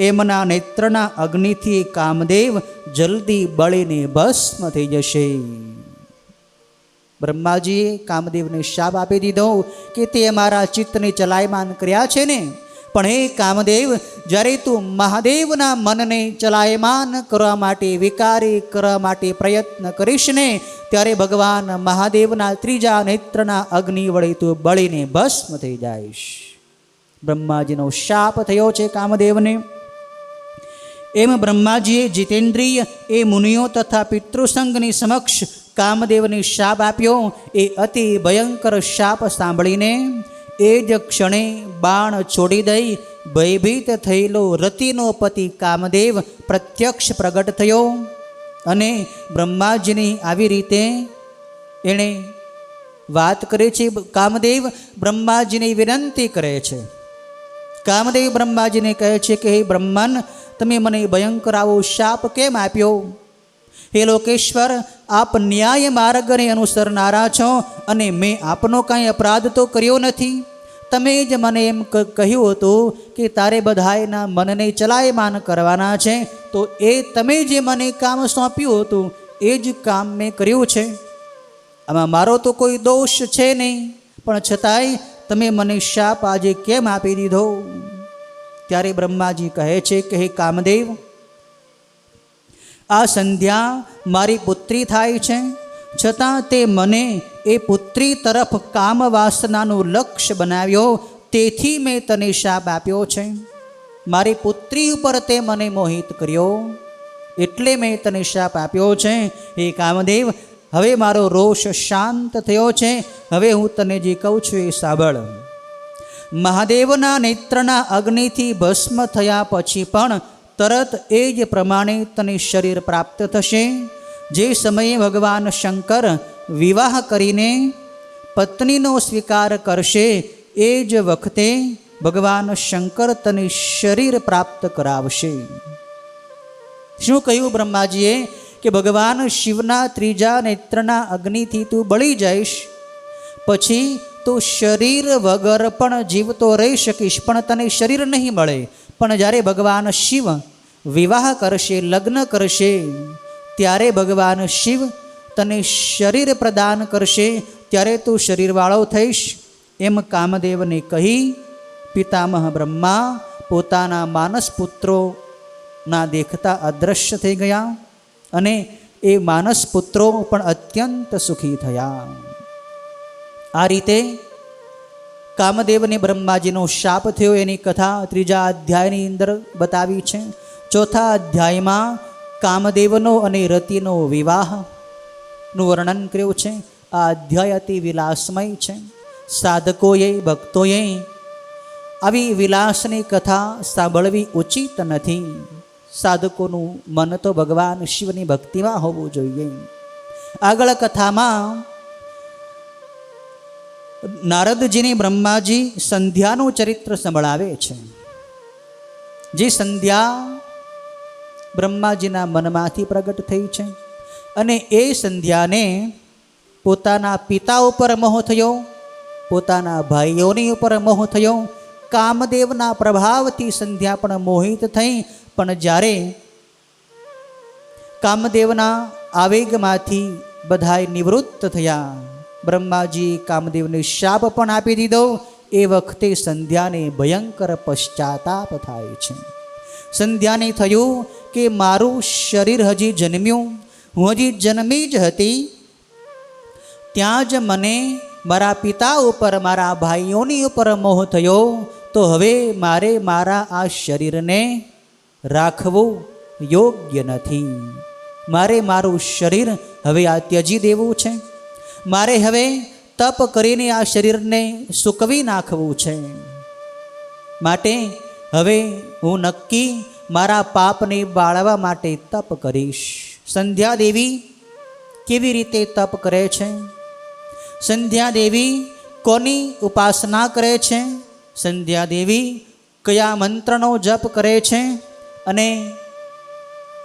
એમના નેત્રના અગ્નિથી કામદેવ જલ્દી બળીને ભસ્મ થઈ જશે. બ્રહ્માજીએ કામદેવને શાપ આપી દીધો કે તે અમારા ચિત્તને ચલાયમાન કર્યા છે ને, પણ હે કામદેવ, જ્યારે તું મહાદેવના મનને ચલાયમાન કરવા માટે, વિકારી કરવા માટે પ્રયત્ન કરીશ ને, ત્યારે ભગવાન મહાદેવના ત્રીજા નેત્રના અગ્નિ વડે તું બળીને ભસ્મ થઈ જાઈશ. બ્રહ્માજીનો શાપ થયો છે કામદેવને. એમ બ્રહ્માજીએ જીતેન્દ્રિય એ મુનિઓ તથા પિતૃસંગની સમક્ષ કામદેવને શાપ આપ્યો. એ અતિ ભયંકર શાપ સાંભળીને એ જ ક્ષણે બાણ છોડી દઈ ભયભીત થયેલો રતિનો પતિ કામદેવ પ્રત્યક્ષ પ્રગટ થયો. અને બ્રહ્માજીની આવી રીતે એણે વાત કરે છે. કામદેવ બ્રહ્માજીને વિનંતી કરે છે. કામદેવ બ્રહ્માજીને કહે છે કે હે બ્રહ્મન, તમે મને ભયંકર આવો શાપ કેમ આપ્યો? હે લોકેશ્વર, આપ ન્યાય માર્ગને અનુસરનારા છો, અને મેં આપનો કાંઈ અપરાધ તો કર્યો નથી. તમે જ મને એમ કહ્યું હતું કે તારે બધાયના મનને ચલાયમાન કરવાના છે, તો એ તમે જે મને કામ સોંપ્યું હતું એ જ કામ મેં કર્યું છે. આમાં મારો તો કોઈ દોષ છે નહીં, પણ છતાંય તમે મને શાપ આજે કેમ આપી દીધો? ત્યારે બ્રહ્માજી કહે છે કે હે કામદેવ, આ સંધ્યા મારી પુત્રી થાય છે, છતાં તે મને એ પુત્રી તરફ કામ વાસનાનું લક્ષ્ય બનાવ્યો, તેથી મેં તને શાપ આપ્યો છે. મારી પુત્રી ઉપર તે મને મોહિત કર્યો, એટલે મેં તને શાપ આપ્યો છે. હે કામદેવ, હવે મારો રોષ શાંત થયો છે. હવે હું તને જે કહું છું એ સાંભળ. મહાદેવના નેત્રના અગ્નિથી ભસ્મ થયા પછી પણ તરત એ જ પ્રમાણે તને શરીર પ્રાપ્ત થશે. જે સમયે ભગવાન શંકર વિવાહ કરીને પત્નીનો સ્વીકાર કરશે, એ જ વખતે ભગવાન શંકર તને શરીર પ્રાપ્ત કરાવશે. શું કહ્યું બ્રહ્માજીએ કે ભગવાન શિવના ત્રીજા નેત્રના અગ્નિથી તું બળી જઈશ, પછી તું શરીર વગર પણ જીવતો રહી શકીશ, પણ તને શરીર નહીં મળે. પણ જ્યારે ભગવાન શિવ વિવાહ કરશે, લગ્ન કરશે, ત્યારે ભગવાન શિવ તને શરીર પ્રદાન કરશે, ત્યારે તું શરીરવાળો થઈશ. એમ કામદેવને કહી પિતામહ બ્રહ્મા પોતાના માનસ પુત્રોના દેખતા અદૃશ્ય થઈ ગયા, અને એ માનસ પુત્રો પણ અત્યંત સુખી થયા. આ રીતે કામદેવને બ્રહ્માજીનો શાપ થયો એની કથા ત્રીજા અધ્યાયની અંદર બતાવી છે. ચોથા અધ્યાયમાં કામદેવનો અને રતિનો વિવાહનું વર્ણન કર્યું છે. આ અધ્યાય અતિ વિલાસમય છે. સાધકોએ, ભક્તોએ આવી વિલાસની કથા સાંભળવી ઉચિત નથી. સાધકોનું મન તો ભગવાન શિવની ભક્તિમાં હોવું જોઈએ. આગળ કથામાં નારદજીને બ્રહ્માજી સંધ્યાનું ચરિત્ર સંભળાવે છે. જે સંધ્યા બ્રહ્માજીના મનમાંથી પ્રગટ થઈ છે, અને એ સંધ્યાને પોતાના પિતા ઉપર મોહ થયો, પોતાના ભાઈઓની ઉપર મોહ થયો. કામદેવના પ્રભાવથી સંધ્યા પણ મોહિત થઈ. પણ જ્યારે કામદેવના આવેગમાંથી બધાય નિવૃત્ત થયા, બ્રહ્માજી કામદેવને શાપ પણ આપી દીધો. એ વખતે સંધ્યાને ભયંકર પશ્ચાતાપ થાય છે. સંધ્યાને થયું કે મારું શરીર હજી જન્મ્યું, હું હજી જન્મી જ હતી, ત્યાં જ મને મારા પિતા ઉપર, મારા ભાઈઓની ઉપર મોહ થયો. તો હવે મારે મારા આ શરીરને રાખવું યોગ્ય નથી. મારે મારું શરીર હવે આ ત્યજી દેવું છે. મારે હવે તપ કરીને આ શરીરને સૂકવી નાખવું છે. માટે હવે હું નક્કી મારા પાપને બાળવા માટે તપ કરીશ. સંધ્યા દેવી કેવી રીતે તપ કરે છે? સંધ્યા દેવી કોની ઉપાસના કરે છે? સંધ્યા દેવી કયા મંત્રનો જપ કરે છે, અને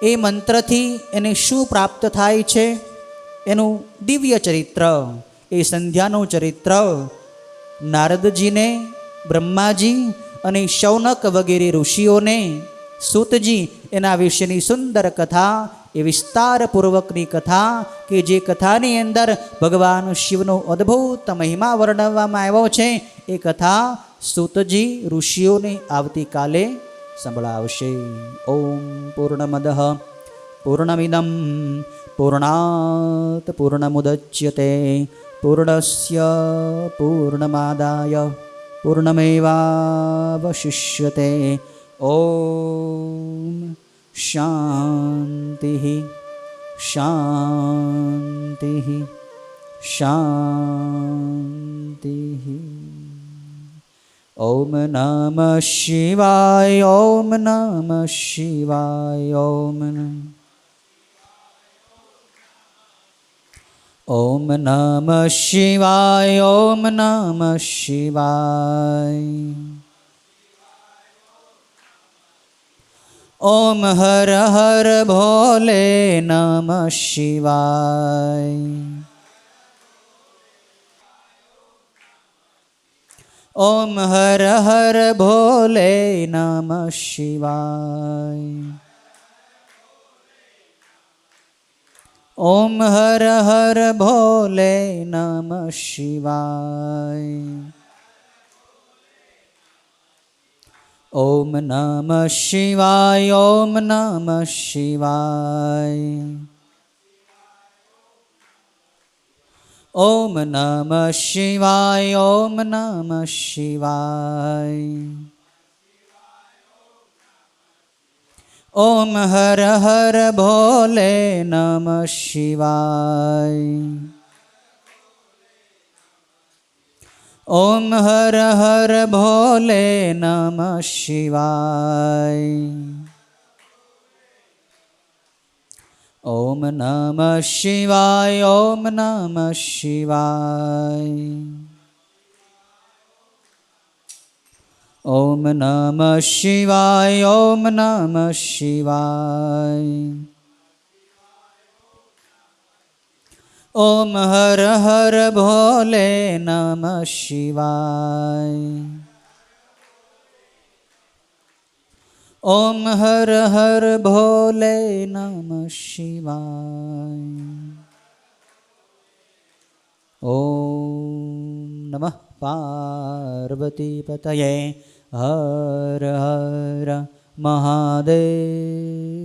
એ મંત્રથી એને શું પ્રાપ્ત થાય છે? એનું દિવ્ય ચરિત્ર, એ સંધ્યાનું ચરિત્ર નારદજીને, બ્રહ્માજી અને શૌનક વગેરે ઋષિઓને સૂતજી એના વિશેની સુંદર કથા, એ વિસ્તારપૂર્વકની કથા, કે જે કથાની અંદર ભગવાન શિવનો અદ્ભુત મહિમા વર્ણવવામાં આવ્યો છે, એ કથા સૂતજી ઋષિઓને આવતીકાલે સંભળાવશે. ઓમ પૂર્ણમદઃ પૂર્ણમિદં પૂર્ણાત પૂર્ણમુદચ્યતે પૂર્ણસ્ય પૂર્ણમાદાય પૂર્ણમેવાવશિષ્યતે. ઓમ શાંતિ શાંતિ શાંતિ. ઓમ નમઃ શિવાય. ઓમ નમઃ શિવાય. ઓમ નમઃ શિવાય. ઓમ નમઃ શિવાય. ઓમ હર હર ભોલે નમઃ શિવાય. ઓમ હર હર ભોલે નમઃ શિવાય. ઓમ હર હર ભોલે નમઃ શિવાય. ઓમ નમઃ શિવાય. ઓમ નમઃ શિવાય. ઓમ નમઃ શિવાય. ઓમ નમઃ શિવાય. ઓમ હર હર ભોલે નમઃ શિવાય. ઓમ હર હર ભોલે નમઃ શિવાય. ઓમ નમઃ શિવાય. ઓમ નમઃ શિવાય. ઓમ નમઃ શિવાય. ઓમ નમઃ શિવાય. ઓમ હર હર ભોલે નમઃ શિવાય. ઓમ હર હર ભોલે નમઃ શિવાય. ઓમ નમઃ પાર્વતી પતયે. હર હર મહાદેવ.